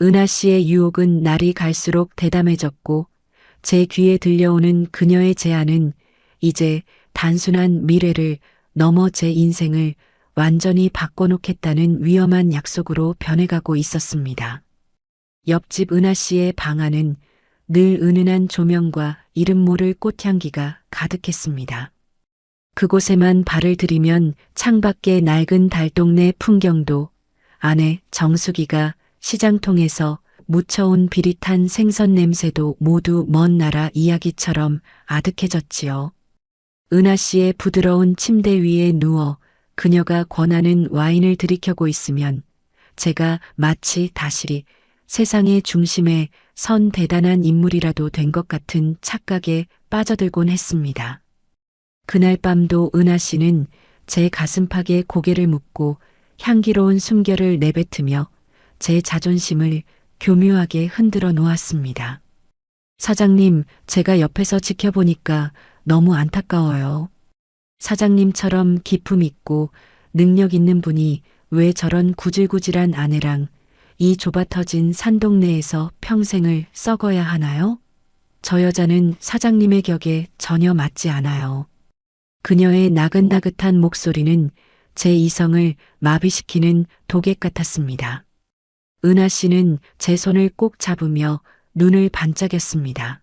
은하 씨의 유혹은 날이 갈수록 대담해졌고 제 귀에 들려오는 그녀의 제안은 이제 단순한 미래를 넘어 제 인생을 완전히 바꿔놓겠다는 위험한 약속으로 변해가고 있었습니다. 옆집 은하 씨의 방 안은 늘 은은한 조명과 이름 모를 꽃향기가 가득했습니다. 그곳에만 발을 들이면 창밖의 낡은 달동네 풍경도, 아내 정수기가 시장통에서 묻혀온 비릿한 생선 냄새도 모두 먼 나라 이야기처럼 아득해졌지요. 은하 씨의 부드러운 침대 위에 누워 그녀가 권하는 와인을 들이켜고 있으면 제가 마치 다시 세상의 중심에 선 대단한 인물이라도 된 것 같은 착각에 빠져들곤 했습니다. 그날 밤도 은하 씨는 제 가슴팍에 고개를 묻고 향기로운 숨결을 내뱉으며 제 자존심을 교묘하게 흔들어 놓았습니다. 사장님, 제가 옆에서 지켜보니까 너무 안타까워요. 사장님처럼 기품 있고 능력 있는 분이 왜 저런 구질구질한 아내랑 이 좁아터진 산동네에서 평생을 썩어야 하나요? 저 여자는 사장님의 격에 전혀 맞지 않아요. 그녀의 나긋나긋한 목소리는 제 이성을 마비시키는 독액 같았습니다. 은하 씨는 제 손을 꼭 잡으며 눈을 반짝였습니다.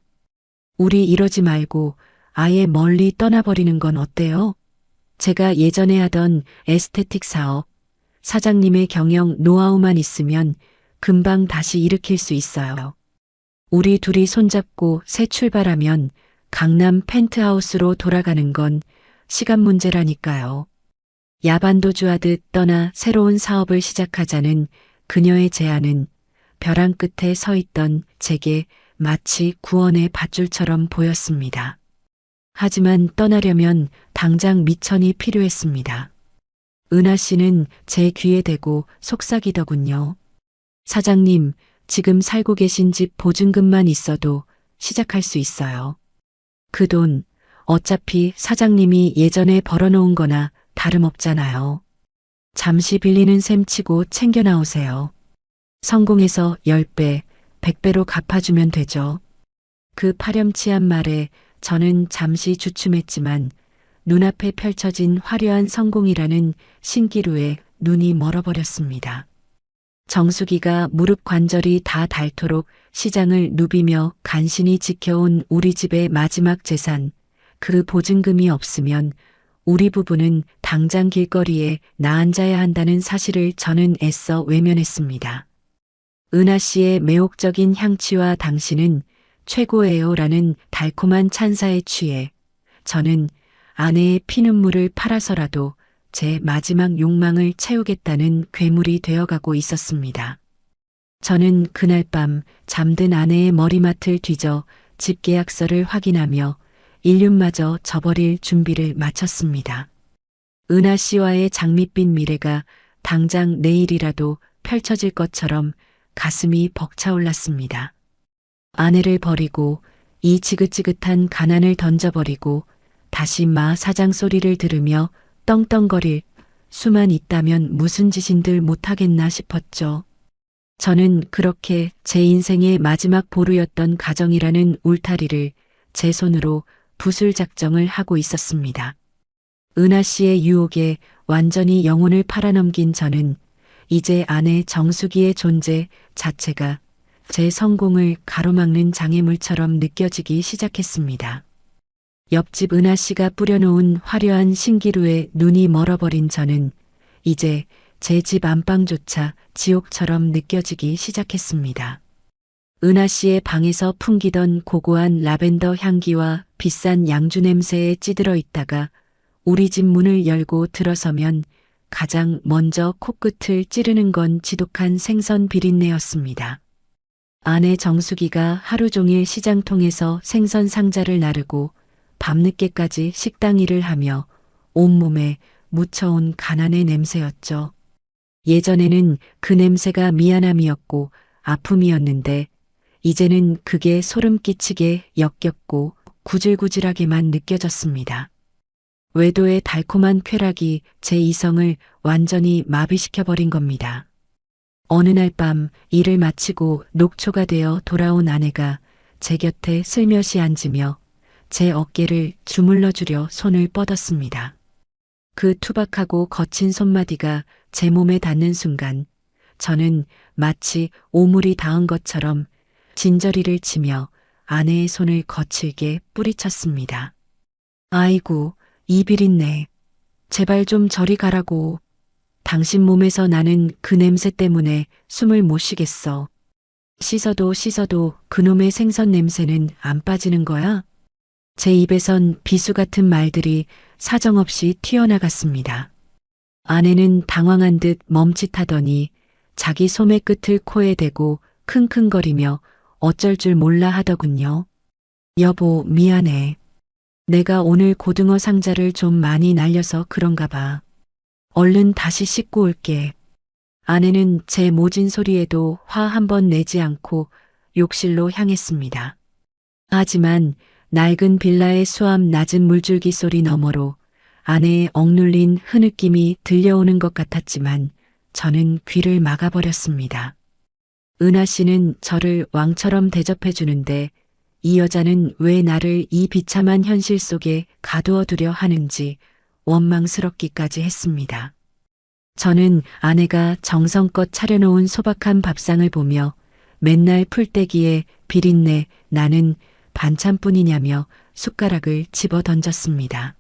우리 이러지 말고 아예 멀리 떠나버리는 건 어때요? 제가 예전에 하던 에스테틱 사업, 사장님의 경영 노하우만 있으면 금방 다시 일으킬 수 있어요. 우리 둘이 손잡고 새 출발하면 강남 펜트하우스로 돌아가는 건 시간 문제라니까요. 야반도주하듯 떠나 새로운 사업을 시작하자는 그녀의 제안은 벼랑 끝에 서 있던 제게 마치 구원의 밧줄처럼 보였습니다. 하지만 떠나려면 당장 미천이 필요했습니다. 은하 씨는 제 귀에 대고 속삭이더군요. 사장님, 지금 살고 계신 집 보증금만 있어도 시작할 수 있어요. 그 돈, 어차피 사장님이 예전에 벌어놓은 거나 다름없잖아요. 잠시 빌리는 셈 치고 챙겨 나오세요. 성공해서 10배, 100배로 갚아주면 되죠. 그 파렴치한 말에 저는 잠시 주춤했지만 눈앞에 펼쳐진 화려한 성공이라는 신기루에 눈이 멀어버렸습니다. 정수기가 무릎 관절이 다 닳도록 시장을 누비며 간신히 지켜온 우리 집의 마지막 재산, 그 보증금이 없으면 우리 부부는 당장 길거리에 나앉아야 한다는 사실을 저는 애써 외면했습니다. 은하 씨의 매혹적인 향취와 당신은 최고예요라는 달콤한 찬사에 취해 저는 아내의 피눈물을 팔아서라도 제 마지막 욕망을 채우겠다는 괴물이 되어가고 있었습니다. 저는 그날 밤 잠든 아내의 머리맡을 뒤져 집 계약서를 확인하며 인륜마저 저버릴 준비를 마쳤습니다. 은하 씨와의 장밋빛 미래가 당장 내일이라도 펼쳐질 것처럼 가슴이 벅차올랐습니다. 아내를 버리고 이 지긋지긋한 가난을 던져버리고 다시 마 사장 소리를 들으며 떵떵거릴 수만 있다면 무슨 짓인들 못하겠나 싶었죠. 저는 그렇게 제 인생의 마지막 보루였던 가정이라는 울타리를 제 손으로 부술 작정을 하고 있었습니다. 은하 씨의 유혹에 완전히 영혼을 팔아넘긴 저는 이제 아내 정수기의 존재 자체가 제 성공을 가로막는 장애물처럼 느껴지기 시작했습니다. 옆집 은하 씨가 뿌려놓은 화려한 신기루에 눈이 멀어버린 저는 이제 제 집 안방조차 지옥처럼 느껴지기 시작했습니다. 은하 씨의 방에서 풍기던 고고한 라벤더 향기와 비싼 양주 냄새에 찌들어 있다가 우리 집 문을 열고 들어서면 가장 먼저 코끝을 찌르는 건 지독한 생선 비린내였습니다. 아내 정수기가 하루 종일 시장통에서 생선 상자를 나르고 밤늦게까지 식당 일을 하며 온몸에 묻혀온 가난의 냄새였죠. 예전에는 그 냄새가 미안함이었고 아픔이었는데 이제는 그게 소름 끼치게 역겹고 구질구질하게만 느껴졌습니다. 외도의 달콤한 쾌락이 제 이성을 완전히 마비시켜버린 겁니다. 어느 날 밤 일을 마치고 녹초가 되어 돌아온 아내가 제 곁에 슬며시 앉으며 제 어깨를 주물러 주려 손을 뻗었습니다. 그 투박하고 거친 손마디가 제 몸에 닿는 순간 저는 마치 오물이 닿은 것처럼 진저리를 치며 아내의 손을 거칠게 뿌리쳤습니다. 아이고, 이 비린내. 제발 좀 저리 가라고. 당신 몸에서 나는 그 냄새 때문에 숨을 못 쉬겠어. 씻어도 씻어도 그놈의 생선 냄새는 안 빠지는 거야? 제 입에선 비수 같은 말들이 사정없이 튀어나갔습니다. 아내는 당황한 듯 멈칫하더니 자기 소매 끝을 코에 대고 킁킁거리며 어쩔 줄 몰라 하더군요. 여보, 미안해. 내가 오늘 고등어 상자를 좀 많이 날려서 그런가 봐. 얼른 다시 씻고 올게. 아내는 제 모진 소리에도 화 한 번 내지 않고 욕실로 향했습니다. 하지만 낡은 빌라의 수암 낮은 물줄기 소리 너머로 아내의 억눌린 흐느낌이 들려오는 것 같았지만 저는 귀를 막아버렸습니다. 은하 씨는 저를 왕처럼 대접해 주는데 이 여자는 왜 나를 이 비참한 현실 속에 가두어 두려 하는지 원망스럽기까지 했습니다. 저는 아내가 정성껏 차려놓은 소박한 밥상을 보며 맨날 풀떼기에 비린내 나는 반찬뿐이냐며 숟가락을 집어 던졌습니다.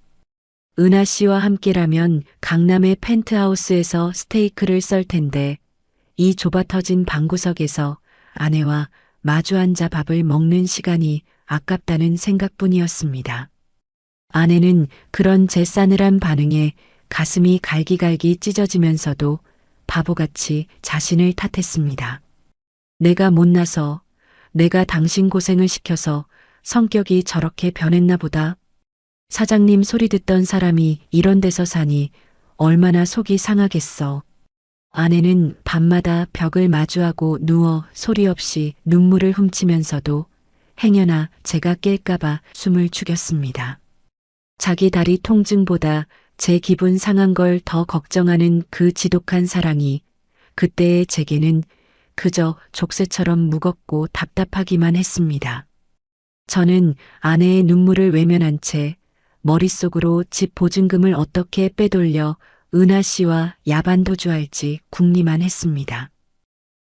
은하 씨와 함께라면 강남의 펜트하우스에서 스테이크를 썰 텐데 이 좁아터진 방구석에서 아내와 마주 앉아 밥을 먹는 시간이 아깝다는 생각뿐이었습니다. 아내는 그런 제 싸늘한 반응에 가슴이 갈기갈기 찢어지면서도 바보같이 자신을 탓했습니다. 내가 못나서, 내가 당신 고생을 시켜서 성격이 저렇게 변했나 보다. 사장님 소리 듣던 사람이 이런 데서 사니 얼마나 속이 상하겠어. 아내는 밤마다 벽을 마주하고 누워 소리 없이 눈물을 훔치면서도 행여나 제가 깰까봐 숨을 죽였습니다. 자기 다리 통증보다 제 기분 상한 걸 더 걱정하는 그 지독한 사랑이 그때의 제게는 그저 족쇄처럼 무겁고 답답하기만 했습니다. 저는 아내의 눈물을 외면한 채 머릿속으로 집 보증금을 어떻게 빼돌려 은하 씨와 야반도주할지 궁리만 했습니다.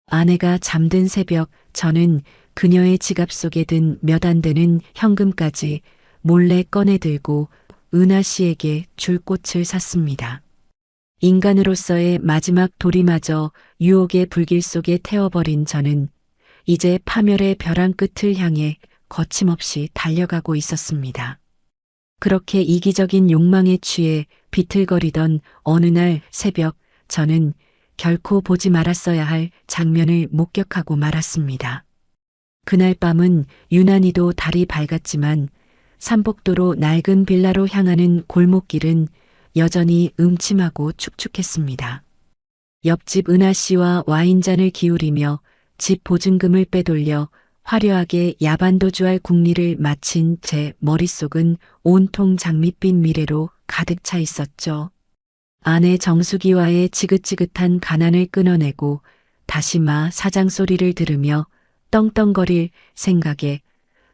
아내가 잠든 새벽 저는 그녀의 지갑 속에 든 몇 안 되는 현금까지 몰래 꺼내 들고 은하 씨에게 줄 꽃을 샀습니다. 인간으로서의 마지막 도리마저 유혹의 불길 속에 태워버린 저는 이제 파멸의 벼랑 끝을 향해 거침없이 달려가고 있었습니다. 그렇게 이기적인 욕망에 취해 비틀거리던 어느 날 새벽 저는 결코 보지 말았어야 할 장면을 목격하고 말았습니다. 그날 밤은 유난히도 달이 밝았지만 삼복도로 낡은 빌라로 향하는 골목길은 여전히 음침하고 축축했습니다. 옆집 은하 씨와 와인잔을 기울이며 집 보증금을 빼돌려 화려하게 야반도주할 궁리를 마친 제 머릿속은 온통 장밋빛 미래로 가득 차 있었죠. 아내 정수기와의 지긋지긋한 가난을 끊어내고 다시마 사장 소리를 들으며 떵떵거릴 생각에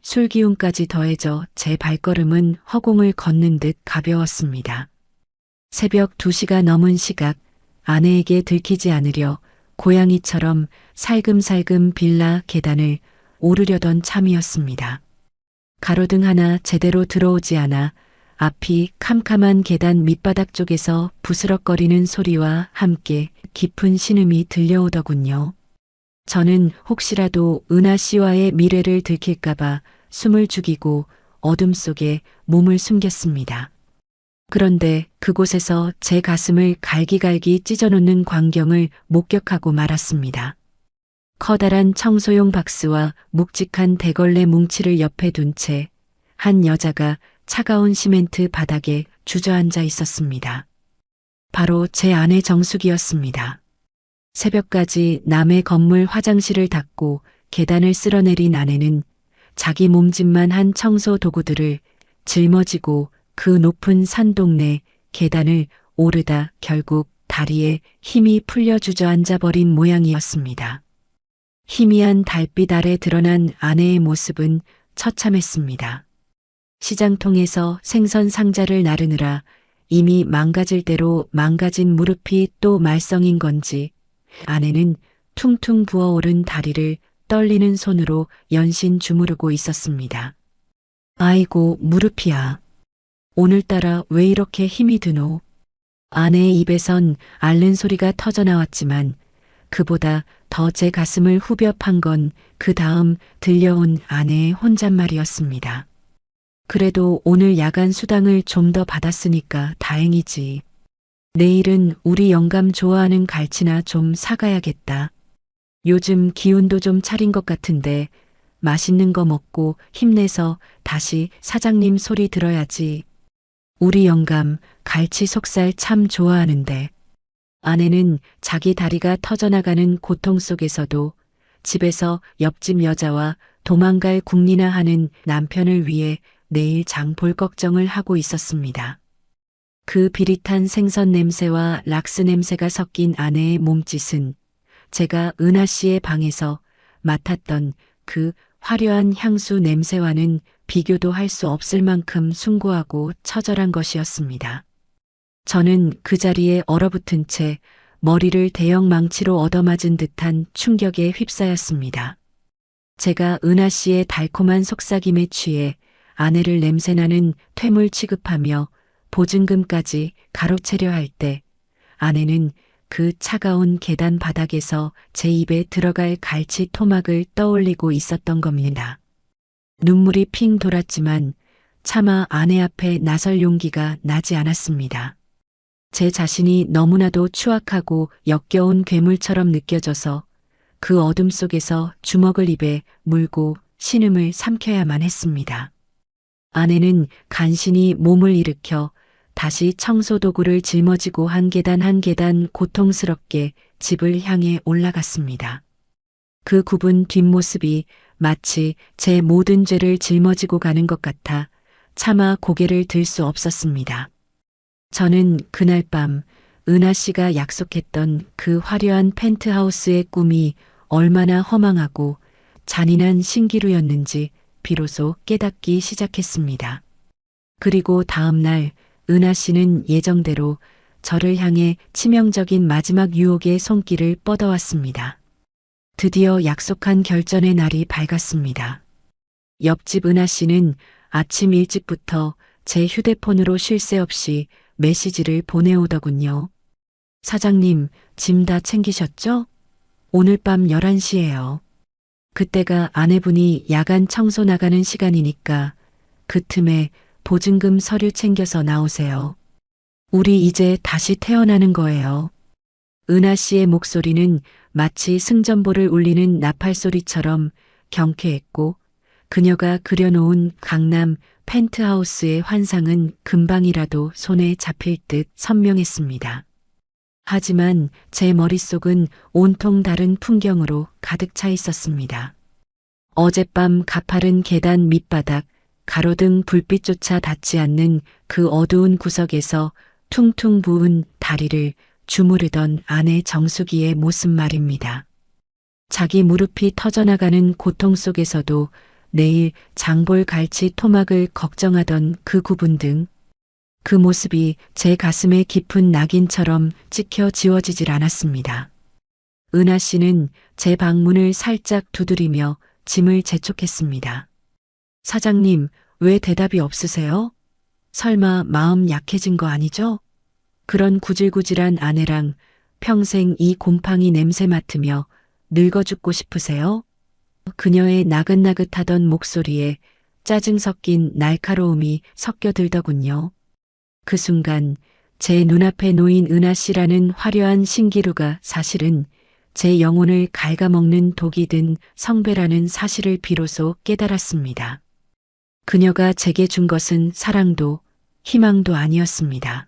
술 기운까지 더해져 제 발걸음은 허공을 걷는 듯 가벼웠습니다. 새벽 2시가 넘은 시각 아내에게 들키지 않으려 고양이처럼 살금살금 빌라 계단을 오르려던 참이었습니다. 가로등 하나 제대로 들어오지 않아 앞이 캄캄한 계단 밑바닥 쪽에서 부스럭거리는 소리와 함께 깊은 신음이 들려오더군요. 저는 혹시라도 은하 씨와의 미래를 들킬까봐 숨을 죽이고 어둠 속에 몸을 숨겼습니다. 그런데 그곳에서 제 가슴을 갈기갈기 찢어놓는 광경을 목격하고 말았습니다. 커다란 청소용 박스와 묵직한 대걸레 뭉치를 옆에 둔 채 한 여자가 차가운 시멘트 바닥에 주저앉아 있었습니다. 바로 제 아내 정숙이었습니다. 새벽까지 남의 건물 화장실을 닦고 계단을 쓸어내린 아내는 자기 몸짓만 한 청소 도구들을 짊어지고 그 높은 산동네 계단을 오르다 결국 다리에 힘이 풀려 주저앉아 버린 모양이었습니다. 희미한 달빛 아래 드러난 아내의 모습은 처참했습니다. 시장통에서 생선 상자를 나르느라 이미 망가질 대로 망가진 무릎이 또 말썽인 건지 아내는 퉁퉁 부어오른 다리를 떨리는 손으로 연신 주무르고 있었습니다. 아이고 무릎이야. 오늘따라 왜 이렇게 힘이 드노? 아내의 입에선 앓는 소리가 터져나왔지만 그보다 더 제 가슴을 후벼 판 건 그 다음 들려온 아내의 혼잣말이었습니다. 그래도 오늘 야간 수당을 좀 더 받았으니까 다행이지. 내일은 우리 영감 좋아하는 갈치나 좀 사가야겠다. 요즘 기운도 좀 차린 것 같은데 맛있는 거 먹고 힘내서 다시 사장님 소리 들어야지. 우리 영감 갈치 속살 참 좋아하는데. 아내는 자기 다리가 터져나가는 고통 속에서도 집에서 옆집 여자와 도망갈 궁리나 하는 남편을 위해 내일 장 볼 걱정을 하고 있었습니다. 그 비릿한 생선 냄새와 락스 냄새가 섞인 아내의 몸짓은 제가 은하 씨의 방에서 맡았던 그 화려한 향수 냄새와는 비교도 할 수 없을 만큼 숭고하고 처절한 것이었습니다. 저는 그 자리에 얼어붙은 채 머리를 대형 망치로 얻어맞은 듯한 충격에 휩싸였습니다. 제가 은하 씨의 달콤한 속삭임에 취해 아내를 냄새나는 퇴물 취급하며 보증금까지 가로채려 할 때 아내는 그 차가운 계단 바닥에서 제 입에 들어갈 갈치 토막을 떠올리고 있었던 겁니다. 눈물이 핑 돌았지만 차마 아내 앞에 나설 용기가 나지 않았습니다. 제 자신이 너무나도 추악하고 역겨운 괴물처럼 느껴져서 그 어둠 속에서 주먹을 입에 물고 신음을 삼켜야만 했습니다. 아내는 간신히 몸을 일으켜 다시 청소도구를 짊어지고 한 계단 한 계단 고통스럽게 집을 향해 올라갔습니다. 그 굽은 뒷모습이 마치 제 모든 죄를 짊어지고 가는 것 같아 차마 고개를 들 수 없었습니다. 저는 그날 밤 은하 씨가 약속했던 그 화려한 펜트하우스의 꿈이 얼마나 허망하고 잔인한 신기루였는지 비로소 깨닫기 시작했습니다. 그리고 다음 날 은하 씨는 예정대로 저를 향해 치명적인 마지막 유혹의 손길을 뻗어왔습니다. 드디어 약속한 결전의 날이 밝았습니다. 옆집 은하 씨는 아침 일찍부터 제 휴대폰으로 쉴 새 없이 메시지를 보내오더군요. 사장님, 짐 다 챙기셨죠? 오늘 밤 11시예요. 그때가 아내분이 야간 청소 나가는 시간이니까 그 틈에 보증금 서류 챙겨서 나오세요. 우리 이제 다시 태어나는 거예요. 은하 씨의 목소리는 마치 승전보를 울리는 나팔소리처럼 경쾌했고 그녀가 그려놓은 강남 펜트하우스의 환상은 금방이라도 손에 잡힐 듯 선명했습니다. 하지만 제 머릿속은 온통 다른 풍경으로 가득 차 있었습니다. 어젯밤 가파른 계단 밑바닥, 가로등 불빛조차 닿지 않는 그 어두운 구석에서 퉁퉁 부은 다리를 주무르던 아내 정수기의 모습 말입니다. 자기 무릎이 터져나가는 고통 속에서도 내일 장볼 갈치 토막을 걱정하던 그 구분 등 그 모습이 제 가슴에 깊은 낙인처럼 찍혀 지워지질 않았습니다. 은하 씨는 제 방문을 살짝 두드리며 짐을 재촉했습니다. 사장님, 왜 대답이 없으세요? 설마 마음 약해진 거 아니죠? 그런 구질구질한 아내랑 평생 이 곰팡이 냄새 맡으며 늙어 죽고 싶으세요? 그녀의 나긋나긋하던 목소리에 짜증 섞인 날카로움이 섞여들더군요. 그 순간 제 눈앞에 놓인 은하 씨라는 화려한 신기루가 사실은 제 영혼을 갉아먹는 독이 든 성배라는 사실을 비로소 깨달았습니다. 그녀가 제게 준 것은 사랑도 희망도 아니었습니다.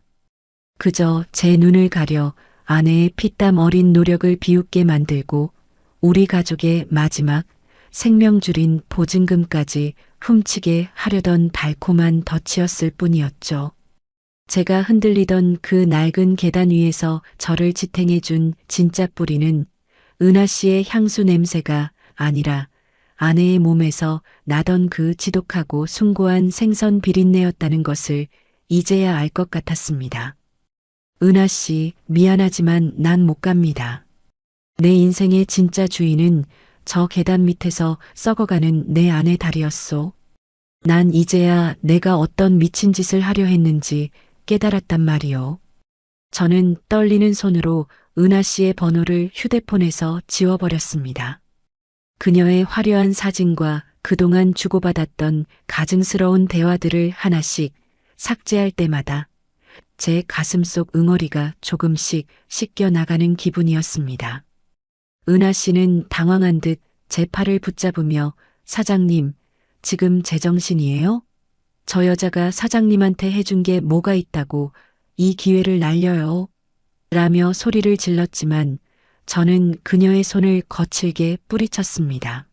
그저 제 눈을 가려 아내의 피땀 어린 노력을 비웃게 만들고 우리 가족의 마지막 생명줄인 보증금까지 훔치게 하려던 달콤한 덫이었을 뿐이었죠. 제가 흔들리던 그 낡은 계단 위에서 저를 지탱해준 진짜 뿌리는 은하 씨의 향수 냄새가 아니라 아내의 몸에서 나던 그 지독하고 숭고한 생선 비린내였다는 것을 이제야 알 것 같았습니다. 은하 씨, 미안하지만 난 못 갑니다. 내 인생의 진짜 주인은 저 계단 밑에서 썩어가는 내 아내 다리였소. 난 이제야 내가 어떤 미친 짓을 하려 했는지 깨달았단 말이오. 저는 떨리는 손으로 은하 씨의 번호를 휴대폰에서 지워버렸습니다. 그녀의 화려한 사진과 그동안 주고받았던 가증스러운 대화들을 하나씩 삭제할 때마다 제 가슴속 응어리가 조금씩 씻겨 나가는 기분이었습니다. 은하 씨는 당황한 듯 제 팔을 붙잡으며 사장님, 지금 제정신이에요? 저 여자가 사장님한테 해준 게 뭐가 있다고 이 기회를 날려요? 라며 소리를 질렀지만 저는 그녀의 손을 거칠게 뿌리쳤습니다.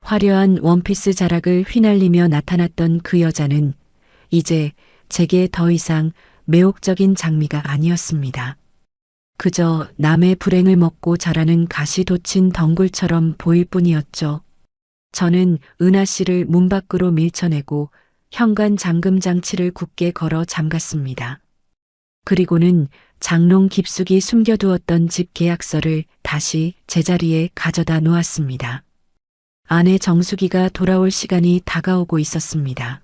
화려한 원피스 자락을 휘날리며 나타났던 그 여자는 이제 제게 더 이상 매혹적인 장미가 아니었습니다. 그저 남의 불행을 먹고 자라는 가시 돋친 덩굴처럼 보일 뿐이었죠. 저는 은하 씨를 문 밖으로 밀쳐내고 현관 잠금 장치를 굳게 걸어 잠갔습니다. 그리고는 장롱 깊숙이 숨겨두었던 집 계약서를 다시 제자리에 가져다 놓았습니다. 아내 정수기가 돌아올 시간이 다가오고 있었습니다.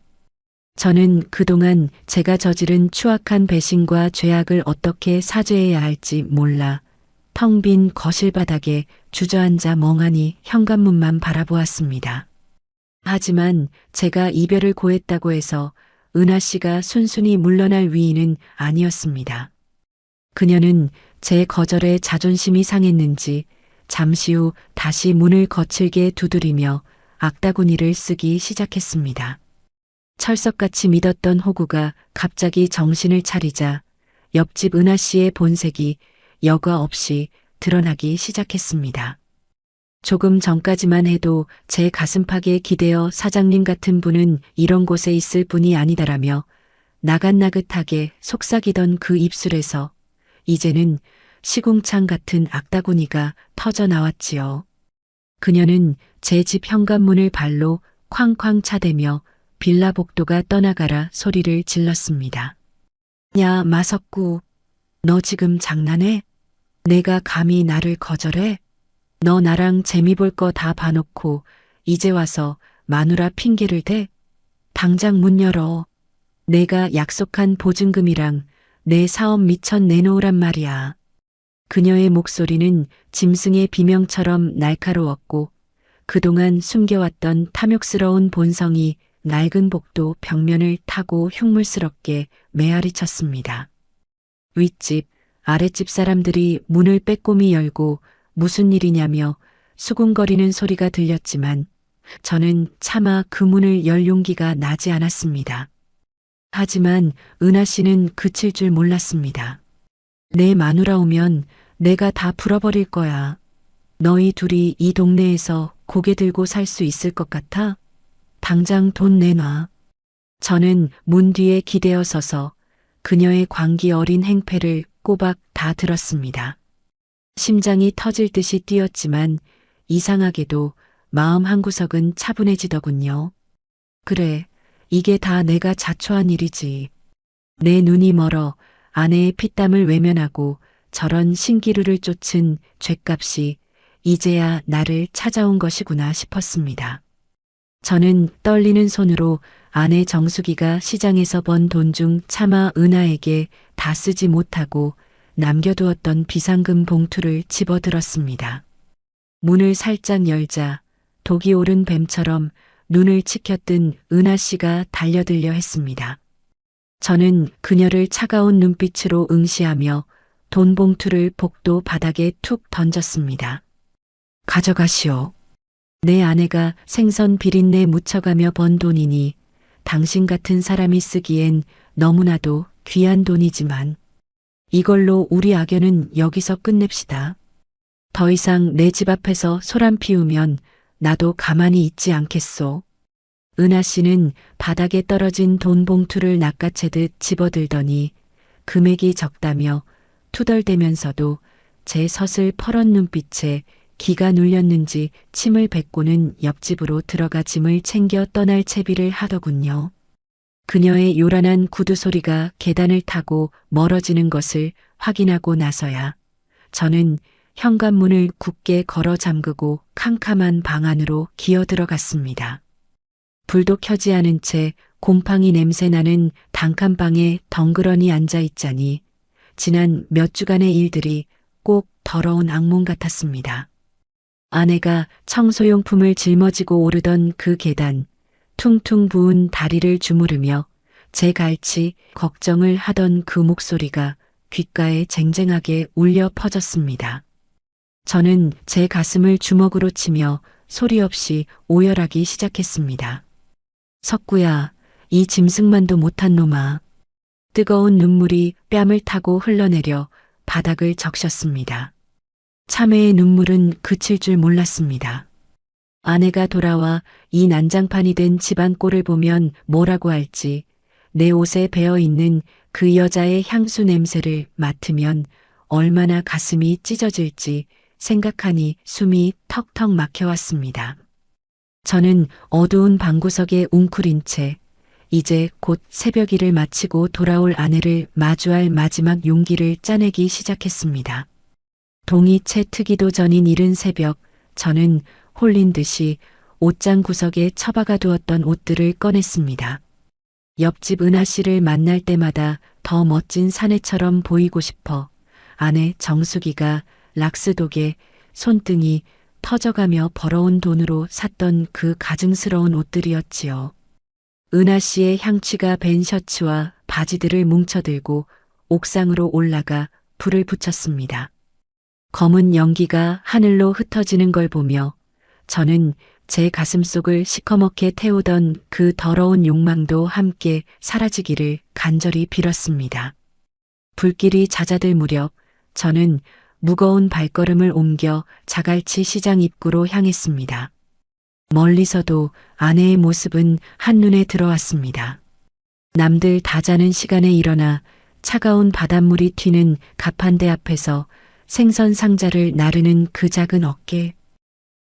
저는 그동안 제가 저지른 추악한 배신과 죄악을 어떻게 사죄해야 할지 몰라 텅 빈 거실 바닥에 주저앉아 멍하니 현관문만 바라보았습니다. 하지만 제가 이별을 고했다고 해서 은하 씨가 순순히 물러날 위인은 아니었습니다. 그녀는 제 거절에 자존심이 상했는지 잠시 후 다시 문을 거칠게 두드리며 악다구니를 쓰기 시작했습니다. 철석같이 믿었던 호구가 갑자기 정신을 차리자 옆집 은하 씨의 본색이 여과 없이 드러나기 시작했습니다. 조금 전까지만 해도 제 가슴팍에 기대어 사장님 같은 분은 이런 곳에 있을 분이 아니다라며 나긋나긋하게 속삭이던 그 입술에서 이제는 시궁창 같은 악다구니가 터져 나왔지요. 그녀는 제 집 현관문을 발로 쾅쾅 차대며 빌라 복도가 떠나가라 소리를 질렀습니다. 야, 마석구, 너 지금 장난해? 내가 감히 나를 거절해? 너 나랑 재미 볼 거 다 봐놓고 이제 와서 마누라 핑계를 대? 당장 문 열어. 내가 약속한 보증금이랑 내 사업 미천 내놓으란 말이야. 그녀의 목소리는 짐승의 비명처럼 날카로웠고 그동안 숨겨왔던 탐욕스러운 본성이 낡은 복도 벽면을 타고 흉물스럽게 메아리 쳤습니다. 윗집, 아랫집 사람들이 문을 빼꼼히 열고 무슨 일이냐며 수군거리는 소리가 들렸지만 저는 차마 그 문을 열 용기가 나지 않았습니다. 하지만 은하 씨는 그칠 줄 몰랐습니다. 내 마누라 오면 내가 다 풀어버릴 거야. 너희 둘이 이 동네에서 고개 들고 살 수 있을 것 같아? 당장 돈 내놔. 저는 문 뒤에 기대어 서서 그녀의 광기 어린 행패를 꼬박 다 들었습니다. 심장이 터질 듯이 뛰었지만 이상하게도 마음 한구석은 차분해지더군요. 그래, 이게 다 내가 자초한 일이지. 내 눈이 멀어 아내의 피땀을 외면하고 저런 신기루를 쫓은 죗값이 이제야 나를 찾아온 것이구나 싶었습니다. 저는 떨리는 손으로 아내 정수기가 시장에서 번 돈 중 차마 은하에게 다 쓰지 못하고 남겨두었던 비상금 봉투를 집어들었습니다. 문을 살짝 열자 독이 오른 뱀처럼 눈을 치켜뜬 은하 씨가 달려들려 했습니다. 저는 그녀를 차가운 눈빛으로 응시하며 돈 봉투를 복도 바닥에 툭 던졌습니다. 가져가시오. 내 아내가 생선 비린내 묻혀가며 번 돈이니 당신 같은 사람이 쓰기엔 너무나도 귀한 돈이지만 이걸로 우리 악연은 여기서 끝냅시다. 더 이상 내 집 앞에서 소란 피우면 나도 가만히 있지 않겠소. 은하 씨는 바닥에 떨어진 돈 봉투를 낚아채듯 집어들더니 금액이 적다며 투덜대면서도 제 서슬 퍼런 눈빛에 기가 눌렸는지 침을 뱉고는 옆집으로 들어가 짐을 챙겨 떠날 채비를 하더군요. 그녀의 요란한 구두 소리가 계단을 타고 멀어지는 것을 확인하고 나서야 저는 현관문을 굳게 걸어 잠그고 캄캄한 방 안으로 기어 들어갔습니다. 불도 켜지 않은 채 곰팡이 냄새 나는 단칸방에 덩그러니 앉아 있자니 지난 몇 주간의 일들이 꼭 더러운 악몽 같았습니다. 아내가 청소용품을 짊어지고 오르던 그 계단, 퉁퉁 부은 다리를 주무르며 제 갈치 걱정을 하던 그 목소리가 귓가에 쟁쟁하게 울려 퍼졌습니다. 저는 제 가슴을 주먹으로 치며 소리 없이 오열하기 시작했습니다. 석구야, 이 짐승만도 못한 놈아. 뜨거운 눈물이 뺨을 타고 흘러내려 바닥을 적셨습니다. 참회의 눈물은 그칠 줄 몰랐습니다. 아내가 돌아와 이 난장판이 된 집안 꼴을 보면 뭐라고 할지, 내 옷에 배어있는 그 여자의 향수 냄새를 맡으면 얼마나 가슴이 찢어질지 생각하니 숨이 턱턱 막혀왔습니다. 저는 어두운 방구석에 웅크린 채 이제 곧 새벽일을 마치고 돌아올 아내를 마주할 마지막 용기를 짜내기 시작했습니다. 동이 채 트기도 전인 이른 새벽, 저는 홀린 듯이 옷장 구석에 처박아 두었던 옷들을 꺼냈습니다. 옆집 은하 씨를 만날 때마다 더 멋진 사내처럼 보이고 싶어 아내 정수기가 락스독에 손등이 터져가며 벌어온 돈으로 샀던 그 가증스러운 옷들이었지요. 은하 씨의 향취가 밴 셔츠와 바지들을 뭉쳐들고 옥상으로 올라가 불을 붙였습니다. 검은 연기가 하늘로 흩어지는 걸 보며 저는 제 가슴속을 시커멓게 태우던 그 더러운 욕망도 함께 사라지기를 간절히 빌었습니다. 불길이 잦아들 무렵 저는 무거운 발걸음을 옮겨 자갈치 시장 입구로 향했습니다. 멀리서도 아내의 모습은 한눈에 들어왔습니다. 남들 다 자는 시간에 일어나 차가운 바닷물이 튀는 가판대 앞에서 생선 상자를 나르는 그 작은 어깨,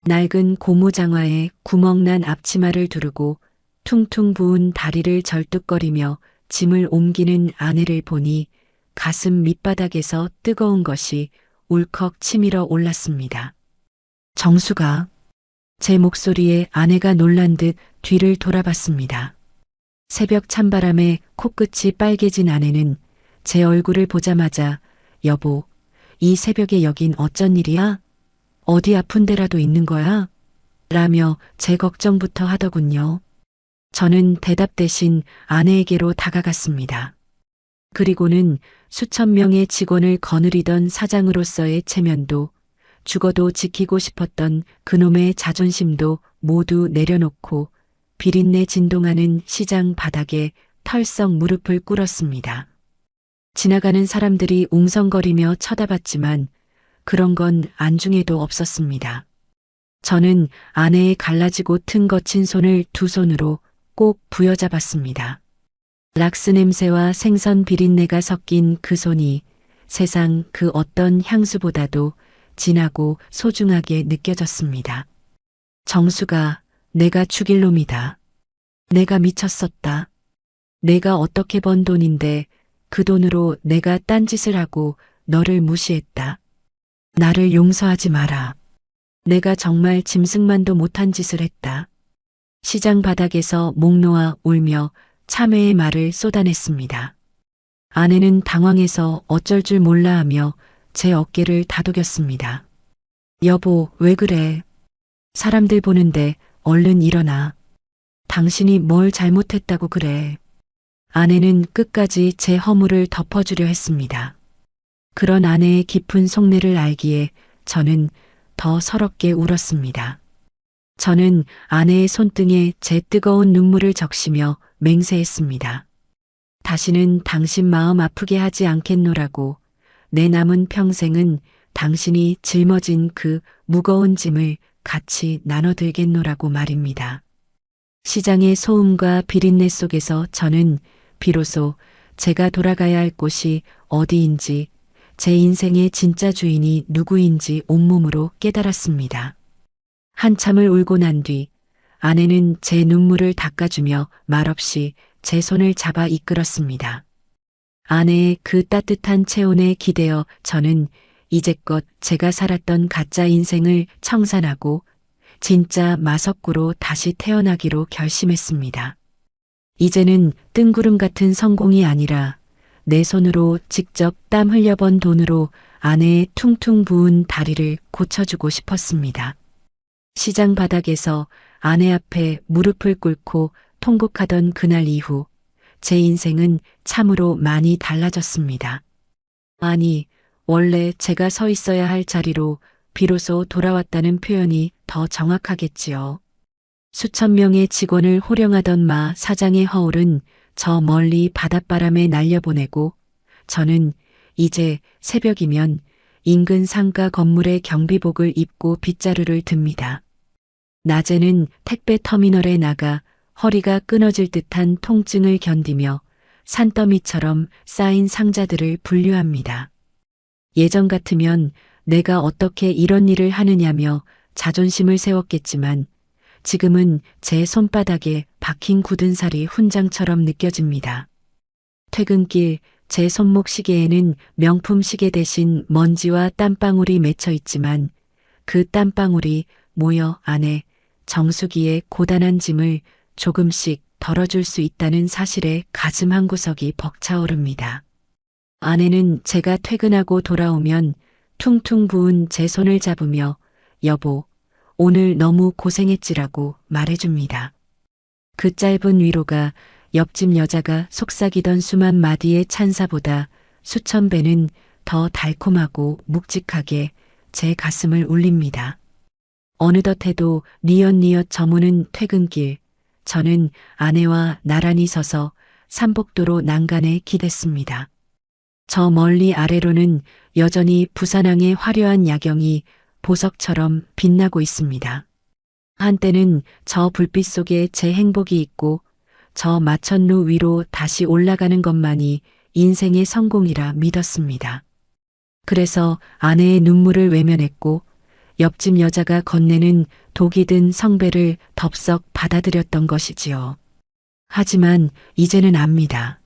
낡은 고무장화에 구멍난 앞치마를 두르고 퉁퉁 부은 다리를 절뚝거리며 짐을 옮기는 아내를 보니 가슴 밑바닥에서 뜨거운 것이 울컥 치밀어 올랐습니다. 정수가, 제 목소리에 아내가 놀란 듯 뒤를 돌아봤습니다. 새벽 찬바람에 코끝이 빨개진 아내는 제 얼굴을 보자마자 여보, 이 새벽에 여긴 어쩐 일이야? 어디 아픈 데라도 있는 거야? 라며 제 걱정부터 하더군요. 저는 대답 대신 아내에게로 다가갔습니다. 그리고는 수천 명의 직원을 거느리던 사장으로서의 체면도 죽어도 지키고 싶었던 그놈의 자존심도 모두 내려놓고 비린내 진동하는 시장 바닥에 털썩 무릎을 꿇었습니다. 지나가는 사람들이 웅성거리며 쳐다봤지만 그런 건 안중에도 없었습니다. 저는 아내의 갈라지고 튼 거친 손을 두 손으로 꼭 부여잡았습니다. 락스 냄새와 생선 비린내가 섞인 그 손이 세상 그 어떤 향수보다도 진하고 소중하게 느껴졌습니다. 정수가, 내가 죽일 놈이다. 내가 미쳤었다. 내가 어떻게 번 돈인데 그 돈으로 내가 딴짓을 하고 너를 무시했다. 나를 용서하지 마라. 내가 정말 짐승만도 못한 짓을 했다. 시장 바닥에서 목 놓아 울며 참회의 말을 쏟아냈습니다. 아내는 당황해서 어쩔 줄 몰라 하며 제 어깨를 다독였습니다. 여보, 왜 그래? 사람들 보는데 얼른 일어나. 당신이 뭘 잘못했다고 그래. 아내는 끝까지 제 허물을 덮어주려 했습니다. 그런 아내의 깊은 속내를 알기에 저는 더 서럽게 울었습니다. 저는 아내의 손등에 제 뜨거운 눈물을 적시며 맹세했습니다. 다시는 당신 마음 아프게 하지 않겠노라고. 내 남은 평생은 당신이 짊어진 그 무거운 짐을 같이 나눠들겠노라고 말입니다. 시장의 소음과 비린내 속에서 저는 비로소 제가 돌아가야 할 곳이 어디인지 제 인생의 진짜 주인이 누구인지 온몸으로 깨달았습니다. 한참을 울고 난 뒤 아내는 제 눈물을 닦아주며 말없이 제 손을 잡아 이끌었습니다. 아내의 그 따뜻한 체온에 기대어 저는 이제껏 제가 살았던 가짜 인생을 청산하고 진짜 마석구로 다시 태어나기로 결심했습니다. 이제는 뜬구름 같은 성공이 아니라 내 손으로 직접 땀 흘려번 돈으로 아내의 퉁퉁 부은 다리를 고쳐주고 싶었습니다. 시장 바닥에서 아내 앞에 무릎을 꿇고 통곡하던 그날 이후 제 인생은 참으로 많이 달라졌습니다. 아니, 원래 제가 서 있어야 할 자리로 비로소 돌아왔다는 표현이 더 정확하겠지요. 수천 명의 직원을 호령하던 마 사장의 허울은 저 멀리 바닷바람에 날려보내고 저는 이제 새벽이면 인근 상가 건물의 경비복을 입고 빗자루를 듭니다. 낮에는 택배 터미널에 나가 허리가 끊어질 듯한 통증을 견디며 산더미처럼 쌓인 상자들을 분류합니다. 예전 같으면 내가 어떻게 이런 일을 하느냐며 자존심을 세웠겠지만 지금은 제 손바닥에 박힌 굳은 살이 훈장처럼 느껴집니다. 퇴근길 제 손목 시계에는 명품 시계 대신 먼지와 땀방울이 맺혀 있지만 그 땀방울이 모여 안에 정수기의 고단한 짐을 조금씩 덜어줄 수 있다는 사실에 가슴 한구석이 벅차오릅니다. 아내는 제가 퇴근하고 돌아오면 퉁퉁 부은 제 손을 잡으며 여보, 오늘 너무 고생했지라고 말해줍니다. 그 짧은 위로가 옆집 여자가 속삭이던 수만 마디의 찬사보다 수천 배는 더 달콤하고 묵직하게 제 가슴을 울립니다. 어느덧 해도 니엇니엇 저무는 퇴근길, 저는 아내와 나란히 서서 삼복도로 난간에 기댔습니다. 저 멀리 아래로는 여전히 부산항의 화려한 야경이 보석처럼 빛나고 있습니다. 한때는 저 불빛 속에 제 행복이 있고 저 마천루 위로 다시 올라가는 것만이 인생의 성공이라 믿었습니다. 그래서 아내의 눈물을 외면했고 옆집 여자가 건네는 독이 든 성배를 덥석 받아들였던 것이지요. 하지만 이제는 압니다.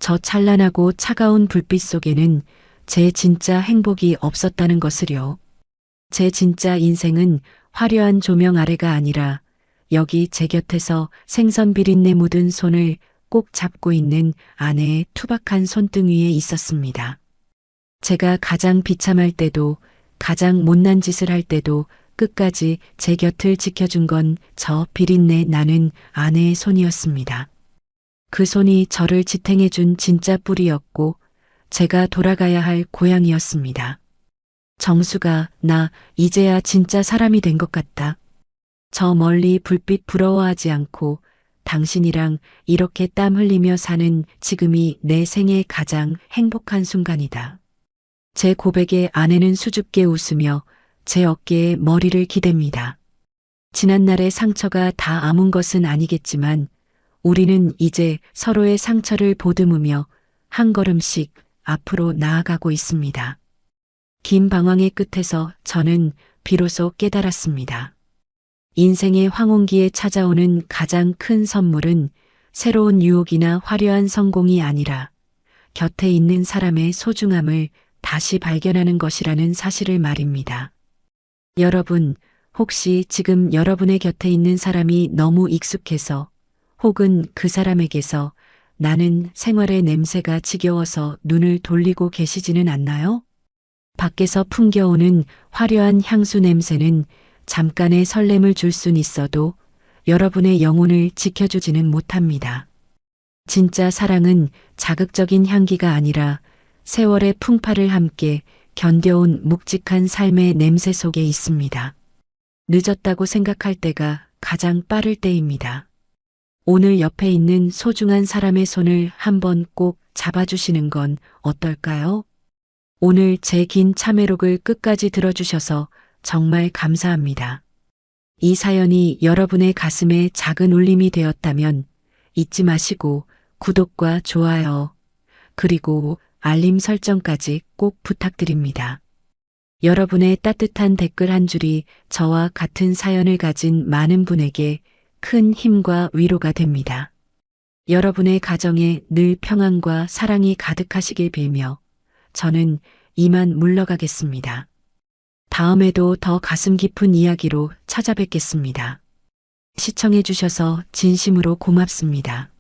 저 찬란하고 차가운 불빛 속에는 제 진짜 행복이 없었다는 것을요. 제 진짜 인생은 화려한 조명 아래가 아니라 여기 제 곁에서 생선 비린내 묻은 손을 꼭 잡고 있는 아내의 투박한 손등 위에 있었습니다. 제가 가장 비참할 때도 가장 못난 짓을 할 때도 끝까지 제 곁을 지켜준 건 저 비린내 나는 아내의 손이었습니다. 그 손이 저를 지탱해준 진짜 뿌리였고 제가 돌아가야 할 고향이었습니다. 정수가 나 이제야 진짜 사람이 된 것 같다. 저 멀리 불빛 부러워하지 않고 당신이랑 이렇게 땀 흘리며 사는 지금이 내 생애 가장 행복한 순간이다. 제 고백에 아내는 수줍게 웃으며 제 어깨에 머리를 기댑니다. 지난날의 상처가 다 아문 것은 아니겠지만 우리는 이제 서로의 상처를 보듬으며 한 걸음씩 앞으로 나아가고 있습니다. 긴 방황의 끝에서 저는 비로소 깨달았습니다. 인생의 황혼기에 찾아오는 가장 큰 선물은 새로운 유혹이나 화려한 성공이 아니라 곁에 있는 사람의 소중함을 다시 발견하는 것이라는 사실을 말입니다. 여러분, 혹시 지금 여러분의 곁에 있는 사람이 너무 익숙해서 혹은 그 사람에게서 나는 생활의 냄새가 지겨워서 눈을 돌리고 계시지는 않나요? 밖에서 풍겨오는 화려한 향수 냄새는 잠깐의 설렘을 줄 순 있어도 여러분의 영혼을 지켜주지는 못합니다. 진짜 사랑은 자극적인 향기가 아니라 세월의 풍파를 함께 견뎌온 묵직한 삶의 냄새 속에 있습니다. 늦었다고 생각할 때가 가장 빠를 때입니다. 오늘 옆에 있는 소중한 사람의 손을 한번 꼭 잡아주시는 건 어떨까요? 오늘 제 긴 참회록을 끝까지 들어주셔서 정말 감사합니다. 이 사연이 여러분의 가슴에 작은 울림이 되었다면 잊지 마시고 구독과 좋아요, 그리고 알림 설정까지 꼭 부탁드립니다. 여러분의 따뜻한 댓글 한 줄이 저와 같은 사연을 가진 많은 분에게 큰 힘과 위로가 됩니다. 여러분의 가정에 늘 평안과 사랑이 가득하시길 빌며 저는 이만 물러가겠습니다. 다음에도 더 가슴 깊은 이야기로 찾아뵙겠습니다. 시청해 주셔서 진심으로 고맙습니다.